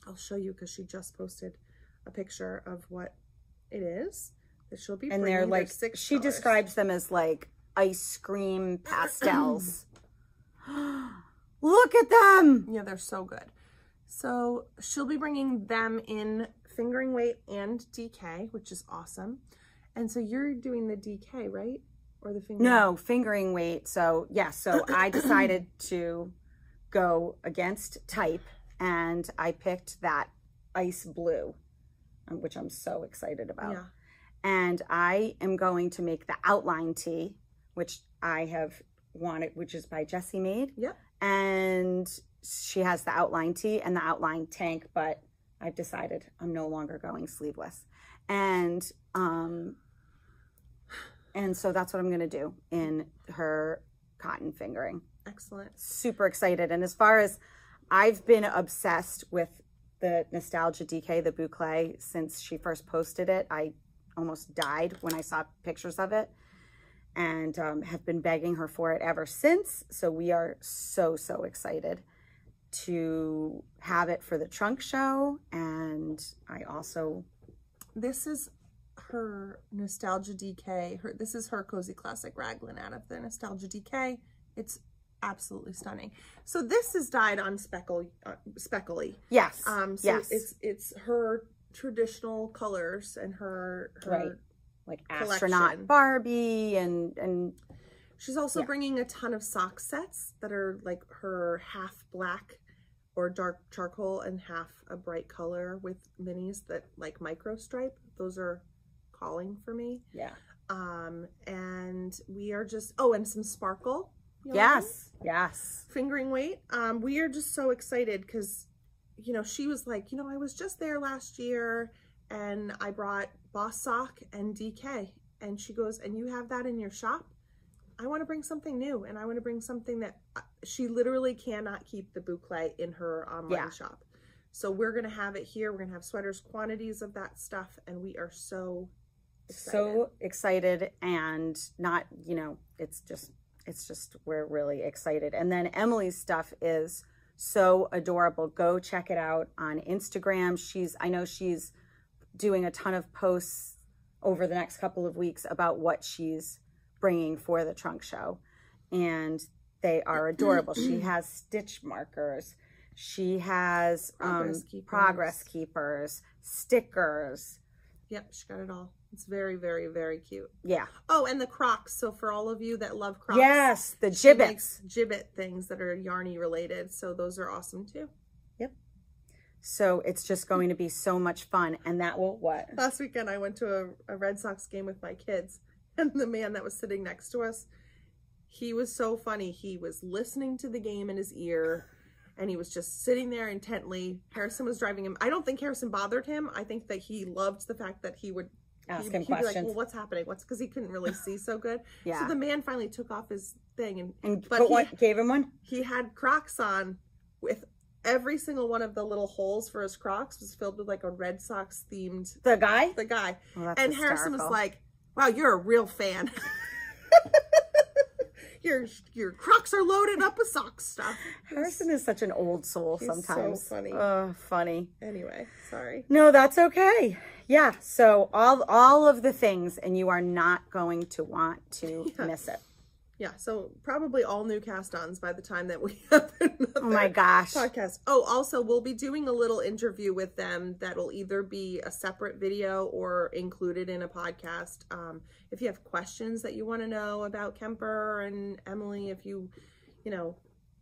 I'll show you because she just posted a picture of what it is that she'll be bringing. And they're like, she describes them as like ice cream pastels. Look at them. Yeah, they're so good. So she'll be bringing them in fingering weight and DK, which is awesome. And so you're doing the DK, right? Or the fingering? No, fingering weight. So yeah, so I decided to go against type, and I picked that ice blue, which I'm so excited about. Yeah. And I am going to make the outline tee, which I have wanted, which is by Jessie Made. Yep. And she has the outline tee and the outline tank, but I've decided I'm no longer going sleeveless. And so that's what I'm going to do in her cotton fingering. Excellent. Super excited. And as far as I've been obsessed with the Nostalgia DK, the boucle, since she first posted it. I almost died when I saw pictures of it, and have been begging her for it ever since. So we are so excited to have it for the trunk show. And I also... This is her Nostalgia DK. This is her Cozy Classic Raglan out of the Nostalgia DK. It's absolutely stunning. So this is dyed on speckly. Yes. So yes. it's her traditional colors and her right. Like collection. Astronaut Barbie, and she's also bringing a ton of sock sets that are like her half black or dark charcoal and half a bright color with minis that like micro stripe. Those are calling for me. Yeah. And we are just, and some sparkle. Yes. Yes. Fingering weight. We are just so excited because, she was like, I was just there last year and I brought Boss Sock and DK. And she goes, and you have that in your shop? I want to bring something new, and I want to bring something that she literally cannot keep the boucle in her online shop. So we're going to have it here. We're going to have sweaters, quantities of that stuff, and we are so excited. So excited, and not, it's just, we're really excited. And then Emily's stuff is so adorable. Go check it out on Instagram. I know she's doing a ton of posts over the next couple of weeks about what she's bringing for the trunk show, and they are adorable. She has stitch markers, she has progress keepers, stickers. Yep, she got it all. It's very, very, very cute. Yeah. Oh, and the Crocs. So for all of you that love Crocs, yes, the gibbets, gibbet things that are yarny related. So those are awesome too. Yep. So it's just going to be so much fun. And that will what? Last weekend I went to a Red Sox game with my kids, and the man that was sitting next to us, He was so funny. He was listening to the game in his ear, and he was just sitting there intently. Harrison was driving him. I don't think Harrison bothered him. I think that he loved the fact that he would ask him he'd questions. be like, well, what's happening? Because he couldn't really see so good. Yeah. So the man finally took off his thing gave him one. He had Crocs on with every single one of the little holes for his Crocs was filled with like a Red Sox themed. The guy. Oh, and Harrison was like, "Wow, you're a real fan." Your Crocs are loaded up with sock stuff. Harrison is such an old soul. He's sometimes. So funny. Funny. Anyway, sorry. No, that's okay. Yeah. So all of the things, and you are not going to want to miss it. Yeah. So probably all new cast-ons by the time that we have another oh my gosh podcast. Oh, also we'll be doing a little interview with them that will either be a separate video or included in a podcast. If you have questions that you want to know about Kemper and Emily, if you know,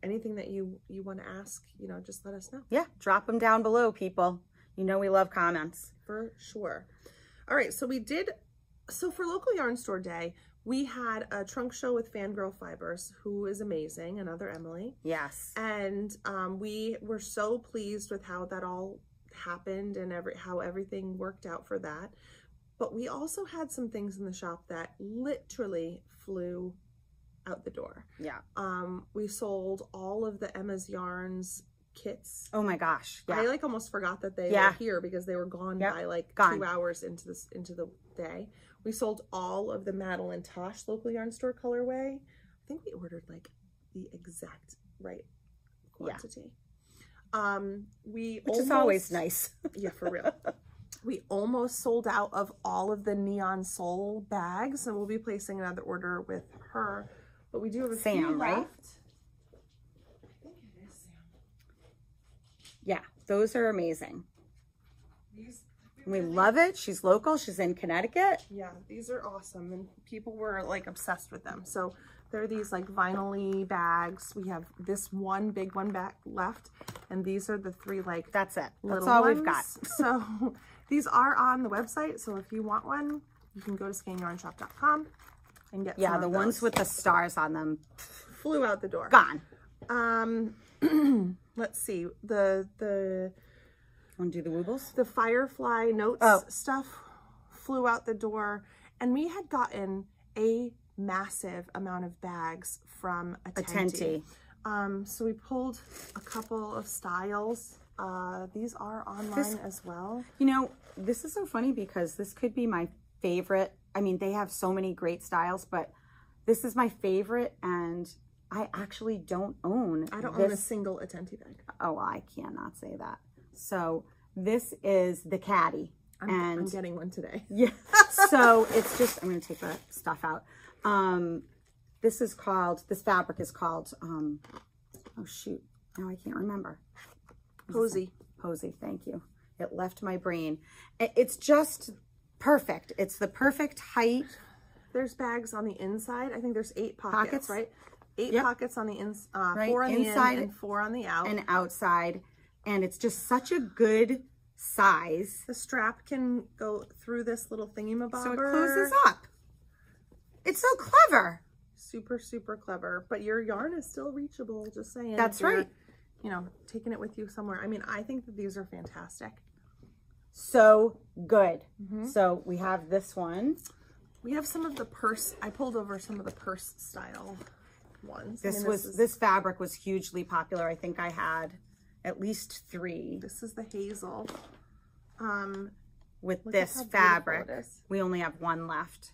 anything that you want to ask, just let us know. Yeah, drop them down below, people. We love comments. For sure. All right, so for Local Yarn Store Day, we had a trunk show with Fangirl Fibers, who is amazing, another Emily. Yes. And we were so pleased with how that all happened and how everything worked out for that. But we also had some things in the shop that literally flew out the door. Yeah. We sold all of the Emma's Yarns kits. Oh my gosh. Yeah. I almost forgot that they were here because they were gone by 2 hours into the day. We sold all of the Madeline Tosh Local Yarn Store colorway. I think we ordered like the exact right quantity. Which is always nice. Yeah, for real. We almost sold out of all of the Neon Soul bags, and we'll be placing another order with her. But we do have a few right? left. I think it is Sam. Yeah, those are amazing. We love it. She's local. She's in Connecticut. Yeah, these are awesome, and people were like obsessed with them. So they're these like vinyl-y bags. We have this one big one back left, and these are the 3 like that's it. That's all ones. We've got. So these are on the website. So if you want one, you can go to skeinyarnshop.com and get some the of ones those. with the stars on them Flew out the door. Gone. Let's see. The Want to do the Woobles? The Firefly Notes stuff flew out the door, and we had gotten a massive amount of bags from a Tenti. So we pulled a couple of styles. These are online as well. This is so funny because this could be my favorite. I mean, they have so many great styles, but this is my favorite, and I actually don't own. I don't own a single Tenti bag. Oh, well, I cannot say that. So this is the Caddy. I'm getting one today. Yeah. So it's just, I'm going to take the stuff out. This fabric is called, oh shoot, now I can't remember. Posy. Posy, thank you. It left my brain. It's just perfect. It's the perfect height. There's bags on the inside. I think there's 8 pockets, right? 8 pockets on the inside, right. 4 on inside the in and 4 on the out. And outside. And it's just such a good size. The strap can go through this little thingy-mabobber. So it closes up. It's so clever. Super, super clever. But your yarn is still reachable, just saying. That's right. Taking it with you somewhere. I mean, I think that these are fantastic. So good. So we have this one. We have some of the purse. I pulled over some of the purse style ones. This fabric was hugely popular. I think I had at least 3. This is the hazel. With this fabric, we only have 1 left.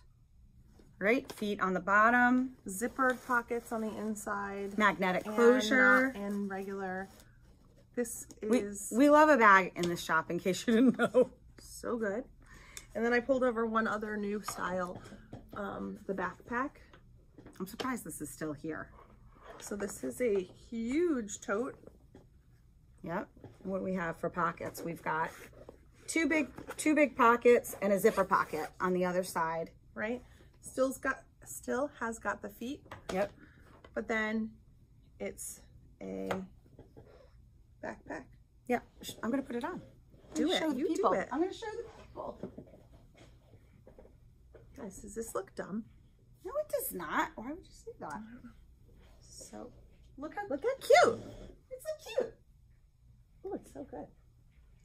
Right? Feet on the bottom. Zippered pockets on the inside. Magnetic closure. And regular. This is... We love a bag in this shop, in case you didn't know. So good. And then I pulled over one other new style, the backpack. I'm surprised this is still here. So this is a huge tote. Yep. What do we have for pockets? We've got two big pockets and a zipper pocket on the other side. Right. Still has got the feet. Yep. But then it's a backpack. Yeah. I'm gonna put it on. Do it. You do it. I'm gonna show the people. Guys, does this look dumb? No, it does not. Why would you say that? So look how cute. It's so cute. Oh, it's so good.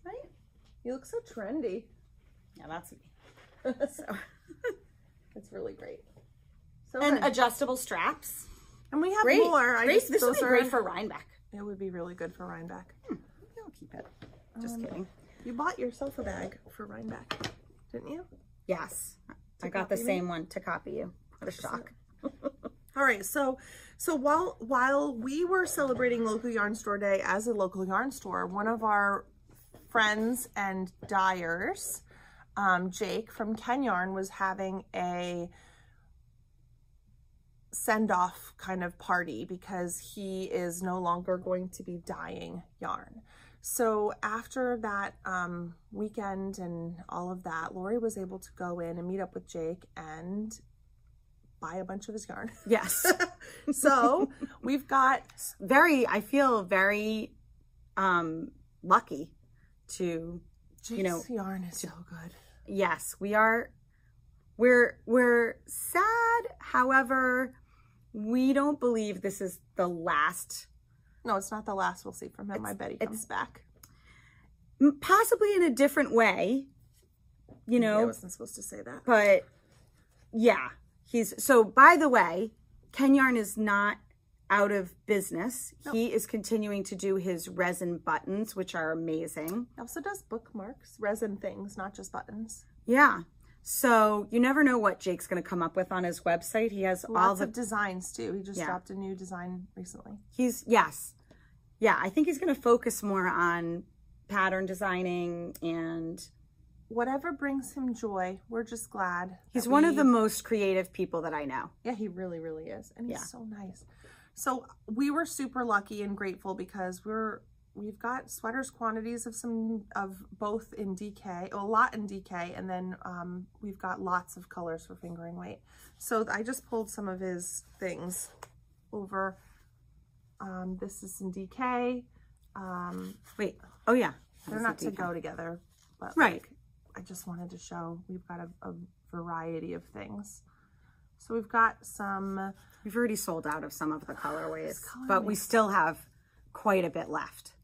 Right? You look so trendy. Yeah, that's me. So it's really great. So and good. Adjustable straps. And we have Great. more. Great. This would be great for Rhinebeck. It would be really good for Rhinebeck. I'll keep it. Just kidding. You bought yourself a bag for Rhinebeck, didn't you? Yes. I got the same one to copy you. What a shock. All right, so while we were celebrating Local Yarn Store Day as a local yarn store, one of our friends and dyers, Jake from Kenyarn, was having a send-off kind of party because he is no longer going to be dyeing yarn. So after that weekend and all of that, Lori was able to go in and meet up with Jake and buy a bunch of his yarn. Yes. So we've got I feel very lucky to, Jake's yarn is so good. Yes, we are. We're sad. However, we don't believe this is the last. No, it's not the last we'll see from him. I bet he comes back. Possibly in a different way, I wasn't supposed to say that. But yeah, so by the way, Kenyarn is not out of business. Nope. He is continuing to do his resin buttons, which are amazing. He also does bookmarks, resin things, not just buttons. Yeah. So you never know what Jake's going to come up with on his website. He has lots of designs too. He just dropped a new design recently. Yeah, I think he's going to focus more on pattern designing and whatever brings him joy. We're just glad. He's one of the most creative people that I know. Yeah, he really, really is. And he's so nice. So we were super lucky and grateful because we've got sweaters quantities of both in DK, a lot in DK, and then we've got lots of colors for fingering weight. So I just pulled some of his things over. This is in DK. Wait, oh yeah. They're not to go together, but right. I just wanted to show we've got a variety of things. So we've got some. We've already sold out of some of the colorways, but we still have quite a bit left.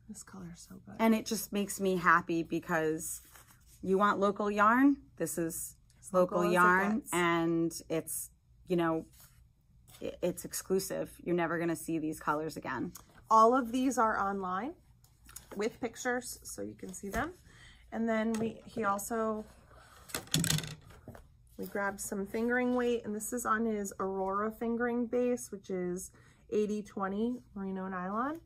This color is so good. And it just makes me happy because you want local yarn. This is local yarn, and it's, it's exclusive. You're never going to see these colors again. All of these are online with pictures so you can see them. And then we grabbed some fingering weight, and this is on his Aurora fingering base, which is 80/20 merino nylon.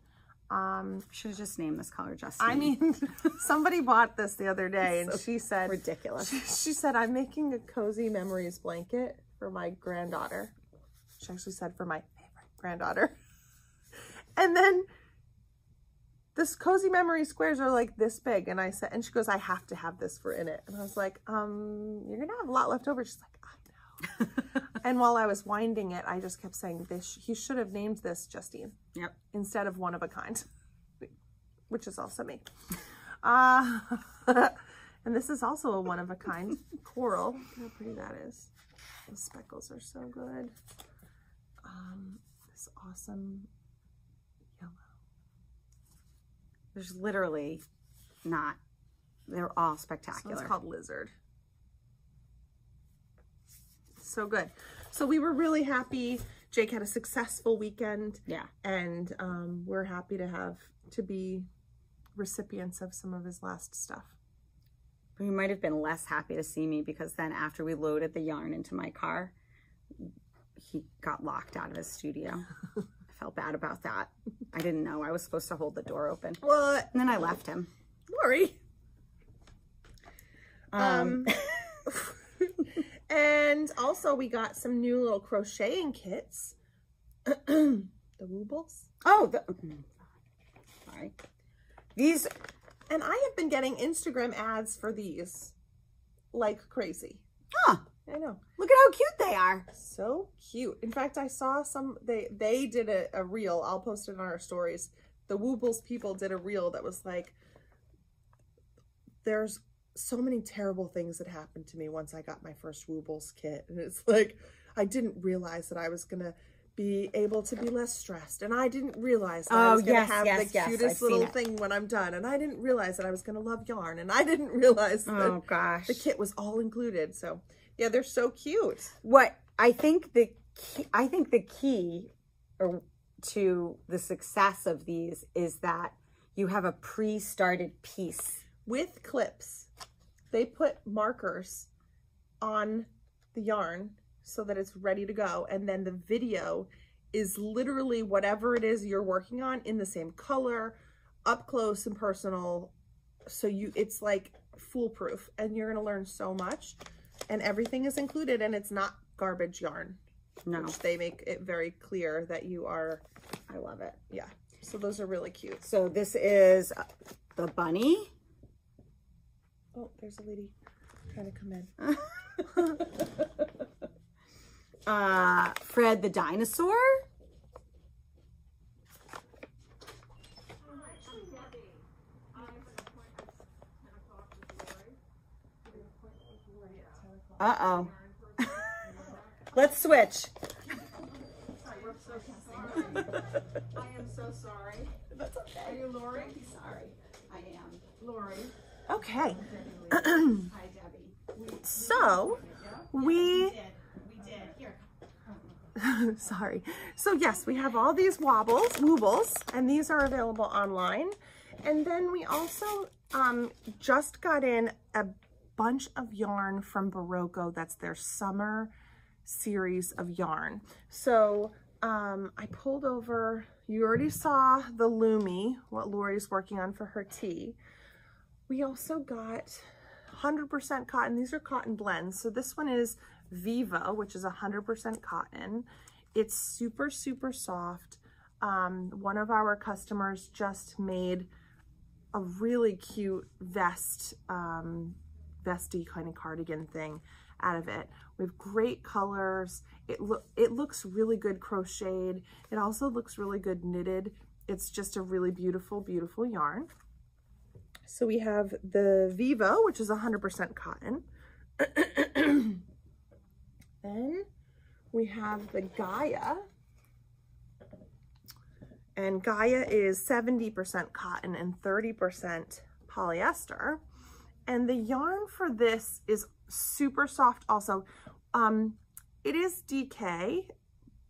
Should have just named this color Justine. I mean, somebody bought this the other day and she said, ridiculous. She said, I'm making a cozy memories blanket for my granddaughter. She actually said for my favorite granddaughter. And then this cozy memory squares are like this big. And I said, and she goes, I have to have this for in it. And I was like, you're going to have a lot left over. She's like, I know. And while I was winding it, I just kept saying this. He should have named this Justine. Yep. Instead of one of a kind, which is also me. And this is also a one of a kind coral. Look how pretty that is. The speckles are so good. This awesome yellow. There's literally not. They're all spectacular. So it's called Lizard. So good. So we were really happy. Jake had a successful weekend. Yeah. And we're happy to be recipients of some of his last stuff. But you might have been less happy to see me because then after we loaded the yarn into my car, he got locked out of his studio. I felt bad about that. I didn't know. I was supposed to hold the door open. What? And then I left him. Lori. And also we got some new little crocheting kits. The Woobles. Oh, sorry. These, and I have been getting Instagram ads for these like crazy. Huh. I know. Look at how cute they are. So cute. In fact, I saw some, they did a reel. I'll post it on our stories. The Woobles people did a reel that was like, there's so many terrible things that happened to me once I got my first Woobles kit. And it's like, I didn't realize that I was going to be able to be less stressed. And I didn't realize that I was going to have the cutest little thing when I'm done. And I didn't realize that I was going to love yarn. And I didn't realize that the kit was all included. So yeah, they're so cute. What I think the key to the success of these is that you have a pre-started piece. With clips. They put markers on the yarn so that it's ready to go. And then the video is literally whatever it is you're working on in the same color, up close and personal. So it's like foolproof, and you're going to learn so much, and everything is included, and it's not garbage yarn. No. Which they make it very clear that you are. I love it. Yeah. So those are really cute. So this is the bunny. Oh, there's a lady trying to come in. Fred the dinosaur. Uh-oh. Let's switch. I am so sorry. That's okay. Are you Lori? Sorry, I am. Lori. Okay. Hi, Debbie. So, we did. Here. Sorry. So yes, we have all these Woobles, and these are available online. And then we also just got in a bunch of yarn from Berroco. That's their summer series of yarn. So I pulled over, you already saw the Lumi, what Lori's working on for her tea. We also got 100% cotton. These are cotton blends. So this one is Vivo, which is 100% cotton. It's super, super soft. One of our customers just made a really cute vesty kind of cardigan thing out of it. We have great colors. It looks really good crocheted. It also looks really good knitted. It's just a really beautiful, beautiful yarn. So we have the Vivo, which is 100% cotton. Then we have the Gaia. And Gaia is 70% cotton and 30% polyester. And the yarn for this is super soft also. It is DK,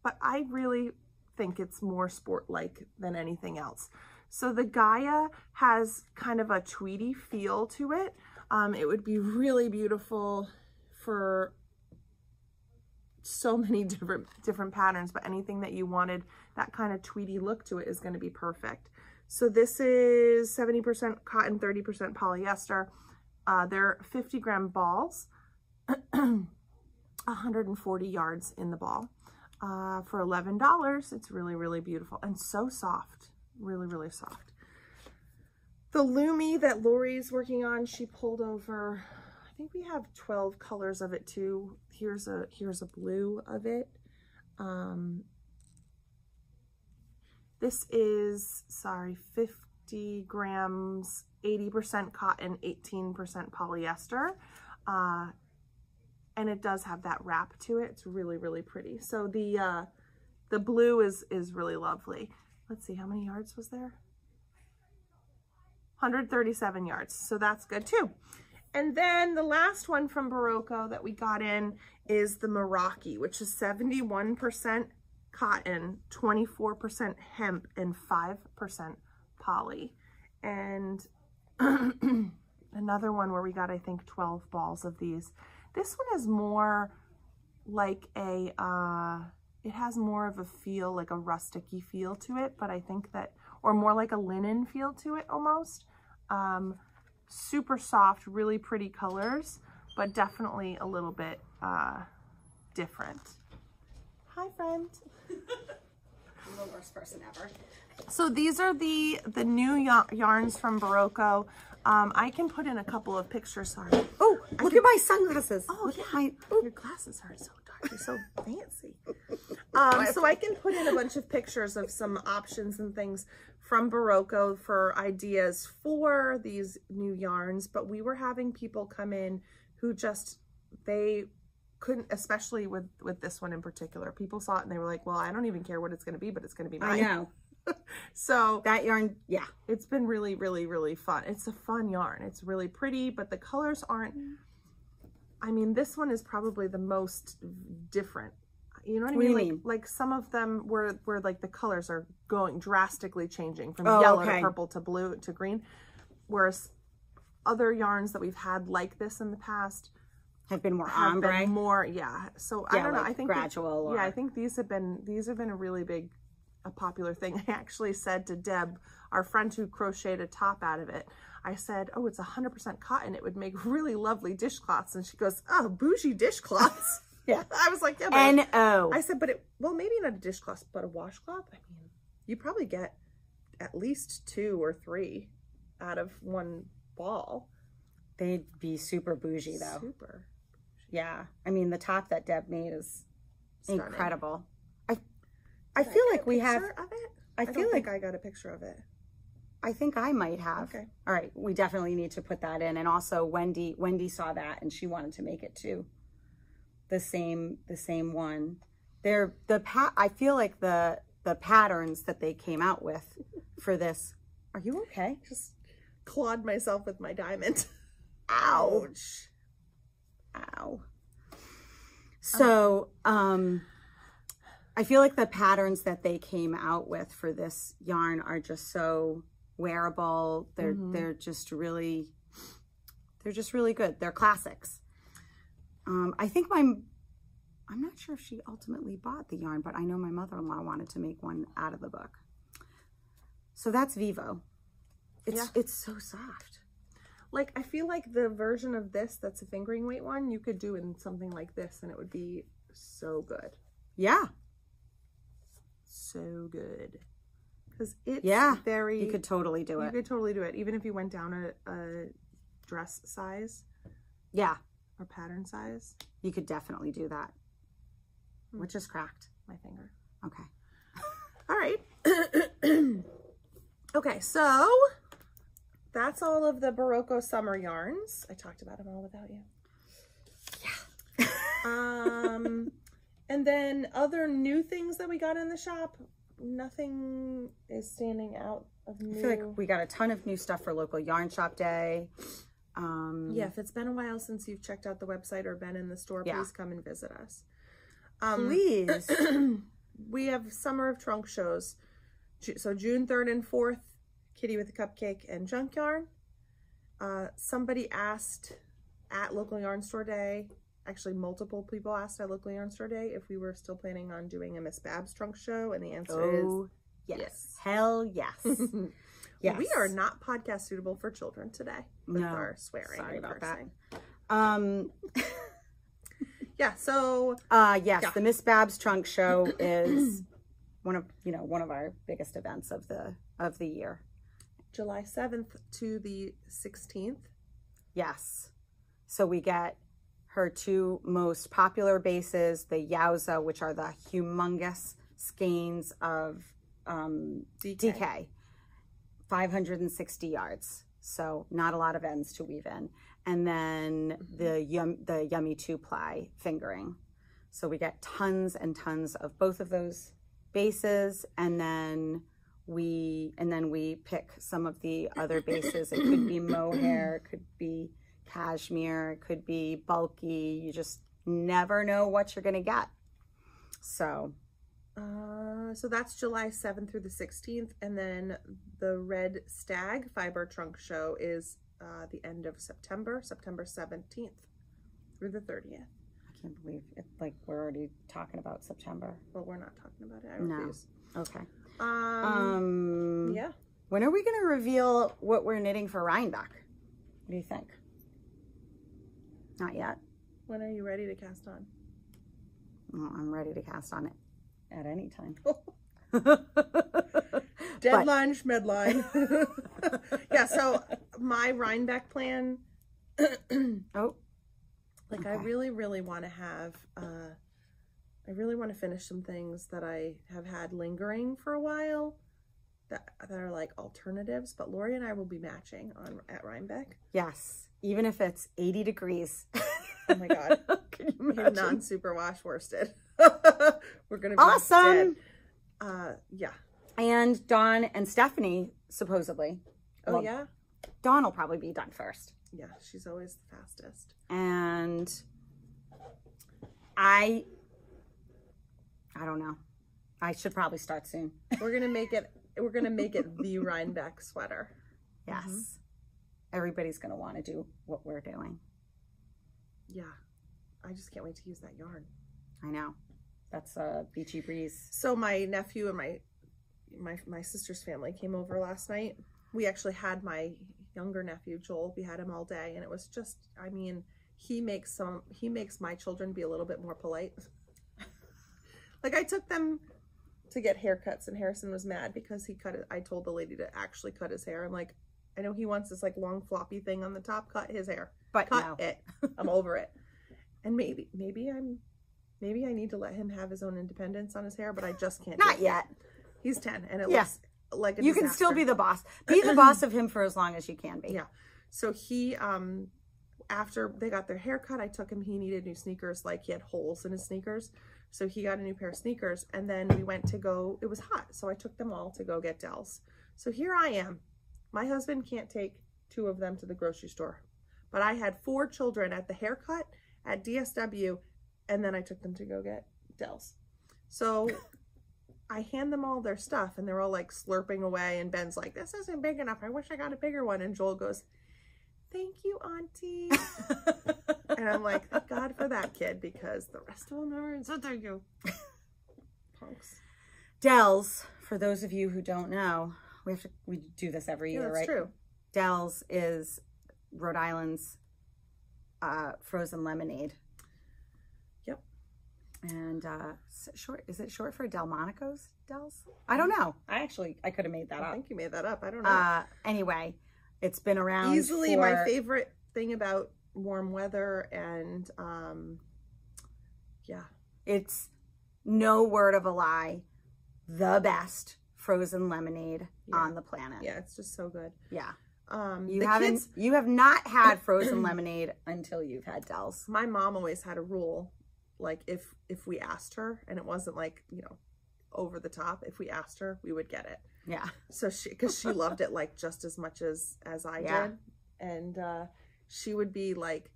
but I really think it's more sport-like than anything else. So the Gaia has kind of a tweedy feel to it. It would be really beautiful for so many different patterns, but anything that you wanted that kind of tweedy look to it is going to be perfect. So this is 70% cotton, 30% polyester. They're 50-gram balls, 140 yards in the ball. For $11, it's really, really beautiful and so soft. Really, really soft. The Lumi that Lori's working on, she pulled over, I think we have 12 colors of it too. Here's a blue of it. This is, 50 grams, 80% cotton, 18% polyester. And it does have that wrap to it. It's really, really pretty. So the blue is really lovely. Let's see, how many yards was there? 137 yards. So that's good too. And then the last one from Berroco that we got in is the Meraki, which is 71% cotton, 24% hemp, and 5% poly. And another one where we got, I think, 12 balls of these. This one is more like a, it has more of a feel, like a rustic-y feel to it, but I think that, or more like a linen feel to it almost. Super soft, really pretty colors, but definitely a little bit different. Hi, friend. I'm the worst person ever. So these are the new yarns from Berroco. I can put in a couple of pictures. Sorry. Oh, look at my sunglasses. Oh, look yeah. at my, Your glasses are so dark. You're so fancy. So I can put in a bunch of pictures of some options and things from Berroco for ideas for these new yarns. But we were having people come in who just, they couldn't, especially with this one in particular. People saw it and they were like, well, I don't even care what it's going to be, but it's going to be mine. I know. So that yarn, yeah. It's been really, really, really fun. It's a fun yarn. It's really pretty, but the colors aren't, I mean, this one is probably the most different. You know what I mean? Like some of them where like the colors are going drastically changing from yellow to purple to blue to green. Whereas other yarns that we've had like this in the past have been more ombre. So I don't know. Like I think gradual. I think these have been a really big, a popular thing. I actually said to Deb, our friend who crocheted a top out of it, I said, oh, it's 100% cotton. It would make really lovely dishcloths. And she goes, oh, bougie dishcloths. Yeah. I was like, yeah, N-O. I said, well, maybe not a dishcloth, but a washcloth. I mean, you probably get at least 2 or 3 out of one ball. They'd be super bougie though. Super. Yeah. I mean, the top that Deb made is stunning. Incredible. I feel like we have. I feel like I got a picture of it. I think I might have. Okay. All right. We definitely need to put that in. And also Wendy saw that and she wanted to make it too. The same one. I feel like the patterns that they came out with for this. Are you okay? Just clawed myself with my diamond. Ouch. Ow. So, I feel like the patterns that they came out with for this yarn are just so wearable. They're just really good. They're classics. I think I'm not sure if she ultimately bought the yarn, but I know my mother-in-law wanted to make one out of the book. So that's Vivo. It's so soft. Like, I feel like the version of this that's a fingering weight one, you could do in something like this and it would be so good. Yeah. So good. Because it's very... You could totally do it. You could totally do it. Even if you went down a dress size. Yeah. Or pattern size. You could definitely do that. Which is cracked. My finger. Okay. All right. Okay, so that's all of the Berroco summer yarns. I talked about them all without you. Yeah. And then other new things that we got in the shop, nothing is standing out of new. I feel like we got a ton of new stuff for local yarn shop day. Yeah, if it's been a while since you've checked out the website or been in the store, please come and visit us. Please. We have Summer of Trunk shows. So June 3rd and 4th, Kitty with a Cupcake and Junkyarn. Somebody asked at Local Yarn Store Day, actually multiple people asked at Local Yarn Store Day if we were still planning on doing a Miss Babs trunk show, and the answer is yes. Hell yes. Yes. We are not podcast suitable for children today with our swearing. Sorry and about cursing. that. Yeah, so the Miss Babs trunk show is one of our biggest events of the year. July 7th to the 16th. Yes. So we get her 2 most popular bases, the Yowza, which are the humongous skeins of DK. 560 yards. So not a lot of ends to weave in. And then the Yummy 2-ply fingering. So we get tons and tons of both of those bases, and then we pick some of the other bases. It could be mohair, it could be cashmere, it could be bulky. You just never know what you're gonna get. So so that's July 7th through the 16th, and then the Red Stag Fiber Trunk Show is the end of September 17th through the 30th. I can't believe it. Like, we're already talking about September. Well, we're not talking about it. I refuse. No. Okay. Yeah. When are we going to reveal what we're knitting for Rhinebeck? What do you think? Not yet. When are you ready to cast on? Well, I'm ready to cast on it at any time. Deadline, schmedline. Yeah, so my Rhinebeck plan, like, okay. I really, really want to have, I really want to finish some things that I have had lingering for a while that are like alternatives, but Lori and I will be matching at Rhinebeck. Yes, even if it's 80 degrees. Oh my God. Can you imagine? Non-superwash worsted. We're going to be awesome. Dead. Yeah. And Dawn and Stephanie, supposedly. Oh, well, yeah? Dawn will probably be done first. Yeah, she's always the fastest. And I don't know. I should probably start soon. We're going to make it the Rhinebeck sweater. Yes. Mm-hmm. Everybody's going to want to do what we're doing. Yeah. I just can't wait to use that yarn. I know. That's a beachy breeze. So my nephew and my sister's family came over last night. We actually had my younger nephew, Joel. We had him all day, and it was just, I mean, he makes my children be a little bit more polite. Like, I took them to get haircuts, and Harrison was mad because I told the lady to actually cut his hair. I'm like, I know he wants this like long floppy thing on the top. Cut his hair. But cut it. I'm over it. And maybe I need to let him have his own independence on his hair, but I just can't. Not yet. He's 10, and it looks like a you disaster. Can still be the boss. Be the boss of him for as long as you can be. Yeah. So he, after they got their hair cut, I took him. He needed new sneakers. Like, he had holes in his sneakers, so he got a new pair of sneakers. And then we went to go. It was hot, so I took them all to go get Dells. So here I am. My husband can't take 2 of them to the grocery store, but I had 4 children at the haircut, at DSW, and then I took them to go get Dells. So I hand them all their stuff, and they're all like slurping away, and Ben's like, this isn't big enough. I wish I got a bigger one. And Joel goes, thank you, Auntie. And I'm like, thank God for that kid, because the rest of them are, so thank you. Punks. Dells, for those of you who don't know, we do this every year, that's right? True. Dells is Rhode Island's frozen lemonade. Yep. And is it short for Delmonico's? Dells? I don't know. I could have made that up. I think you made that up. I don't know. Anyway, it's been around easily my favorite thing about warm weather, and yeah. It's no word of a lie, the best frozen lemonade on the planet. Yeah, it's just so good. Yeah. You have not had frozen lemonade until you've had Dells. My mom always had a rule, like if we asked her, and it wasn't like, you know, over the top, if we asked her, we would get it. Yeah. So because she loved it like just as much as I did. And she would be like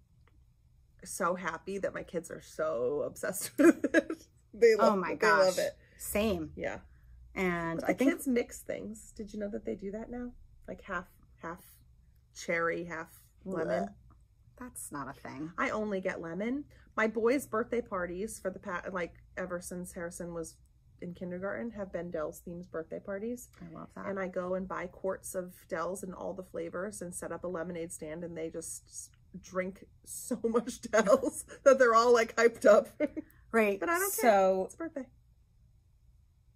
so happy that my kids are so obsessed with it. They love it. Same. Yeah. And but I think kids mix things. Did you know that they do that now? Like half cherry, half lemon. That's not a thing. I only get lemon. My boys' birthday parties for ever since Harrison was in kindergarten have been Dells themed birthday parties. I love that. And I go and buy quarts of Dells and all the flavors and set up a lemonade stand, and they just drink so much Dells that they're all like hyped up. Right. But I don't care. It's birthday.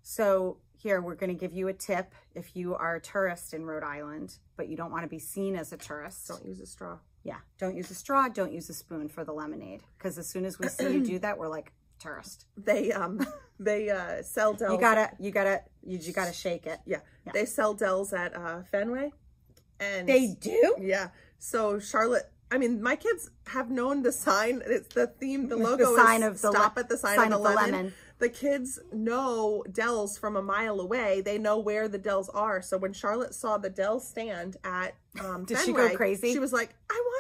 So here, we're going to give you a tip if you are a tourist in Rhode Island, but you don't want to be seen as a tourist. Don't use a straw. Yeah. Don't use a straw. Don't use a spoon for the lemonade. Because as soon as we see you do that, we're like, tourist. They sell Dells. You gotta shake it. Yeah. They sell Dells at Fenway. And they do? Yeah. So Charlotte, I mean, my kids have known the sign. It's the theme. The logo is stop at the sign of the lemon. The kids know Dells from a mile away. They know where the Dells are. So when Charlotte saw the Dells stand at did Fenway, she go crazy? She was like, I want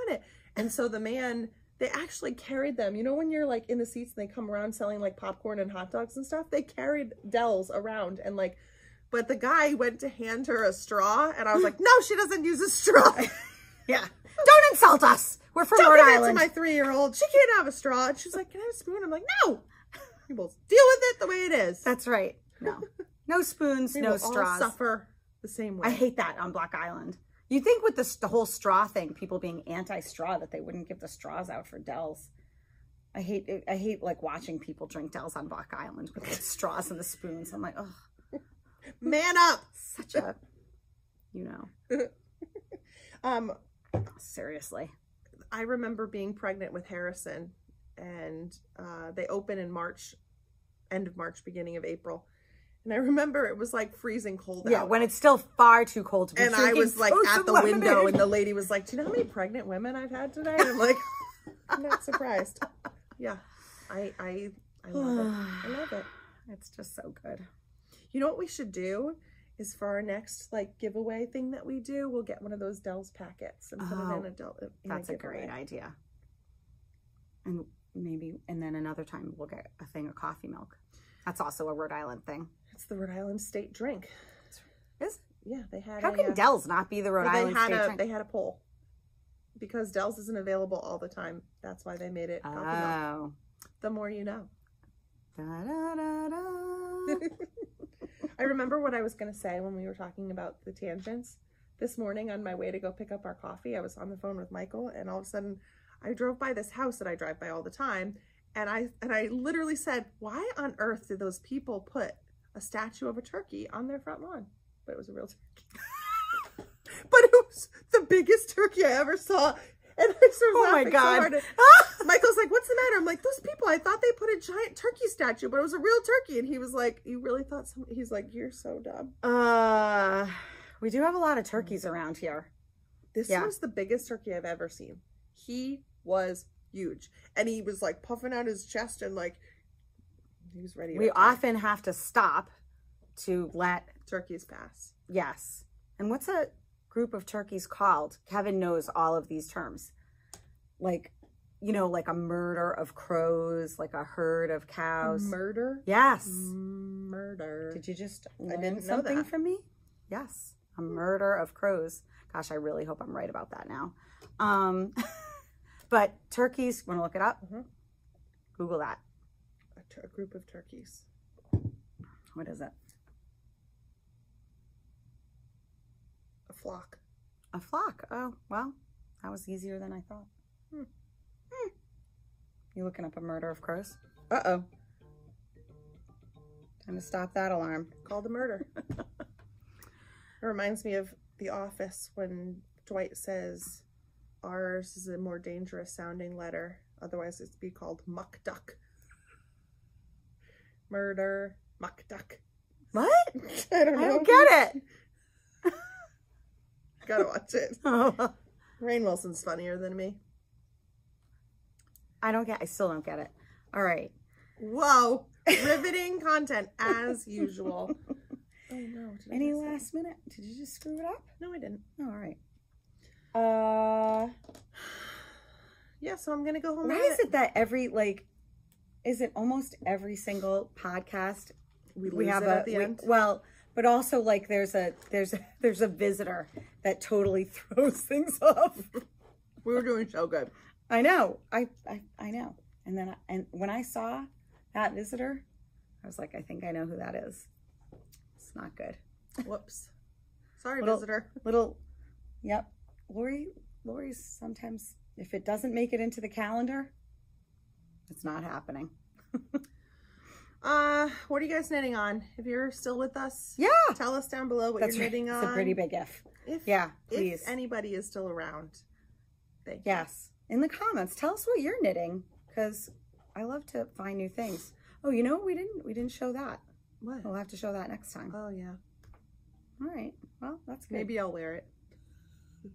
it. And so the man, they actually carried them. You know when you're like in the seats and they come around selling like popcorn and hot dogs and stuff? They carried Dells around and like, but the guy went to hand her a straw and I was like, no, she doesn't use a straw. Yeah. Don't insult us. We're from Rhode Island. To my 3-year-old, she can't have a straw. And she's like, can I have a spoon? I'm like, no. We will deal with it the way it is. That's right. No spoons, no straws. All suffer the same way. I hate that on Block Island. You'd think with the whole straw thing, people being anti-straw, that they wouldn't give the straws out for Dells. I hate like watching people drink Dells on Block Island with the straws and the spoons. I'm like, oh, man up. Such a, seriously. I remember being pregnant with Harrison, and they open in March, end of March, beginning of April. And I remember it was like freezing cold out. Yeah, when it's still far too cold to be drinking. And I was like at the window, and the lady was like, do you know how many pregnant women I've had today? And I'm like, I'm not surprised. Yeah, I love it. I love it. It's just so good. You know what we should do is for our next like giveaway thing that we do, we'll get one of those Dells packets and put it in a That's a great idea. And then another time we'll get a thing of coffee milk. That's also a Rhode Island thing. It's the Rhode Island state drink. Is? Yeah, they had. How can Dells not be the Rhode Island state drink? They had a poll because Dells isn't available all the time. That's why they made it coffee milk. The more you know. Da, da, da, da. I remember what I was going to say when we were talking about the tangents. This morning on my way to go pick up our coffee, I was on the phone with Michael, and all of a sudden I drove by this house that I drive by all the time, and I literally said, why on earth did those people put a statue of a turkey on their front lawn? But it was a real turkey. But it was the biggest turkey I ever saw. And I started laughing so hard. Michael's like, what's the matter? I'm like, those people, I thought they put a giant turkey statue, but it was a real turkey. And he was like, you really thought something? He's like, you're so dumb. We do have a lot of turkeys around here. This was the biggest turkey I've ever seen. He was huge. And he was like puffing out his chest and like, he was ready to We often have to stop to let turkeys pass. Yes. And what's a group of turkeys called? Kevin knows all of these terms. Like, you know, like a murder of crows, like a herd of cows. Murder? Yes. Murder. Did you just learn something from me? Yes. A murder of crows. Gosh, I really hope I'm right about that now. But turkeys, want to look it up? Google that. A group of turkeys. What is it? A flock. A flock. Oh, well, that was easier than I thought. You looking up a murder of crows? Uh-oh. Time to stop that alarm. Call the murder. It reminds me of The Office when Dwight says, ours is a more dangerous sounding letter. Otherwise, it'd be called muck duck. Murder, muck duck. What? I don't know. I don't get it. Gotta watch it. Oh. Rainn Wilson's funnier than me. I still don't get it. All right. Whoa. Riveting content as usual. Oh no. Any last minute? Did you just screw it up? No, I didn't. Oh, all right. Yeah, so I'm gonna go home. Why is it that is it almost every single podcast we have at the end? Well, but also like there's a visitor that totally throws things off. We were doing so good. I know. I know. And then when I saw that visitor, I was like, I think I know who that is. It's not good. Whoops. Sorry, visitor. Yep. Lori's sometimes, if it doesn't make it into the calendar, it's not happening. What are you guys knitting on? If you're still with us, yeah, tell us down below what you're knitting on. It's a pretty big if. Please. If anybody is still around. Thank you. Yes. In the comments, tell us what you're knitting, because I love to find new things. Oh, you know what? We didn't show that. What? We'll have to show that next time. Oh yeah. All right. Well, that's good. Maybe I'll wear it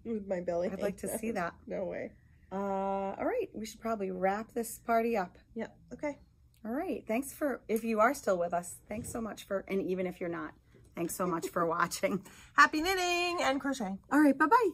with my belly. I'd like to see that. No way. All right. We should probably wrap this party up. Yep. Okay. All right. Thanks if you are still with us, thanks so much and even if you're not, thanks so much for watching. Happy knitting and crocheting. All right. Bye-bye.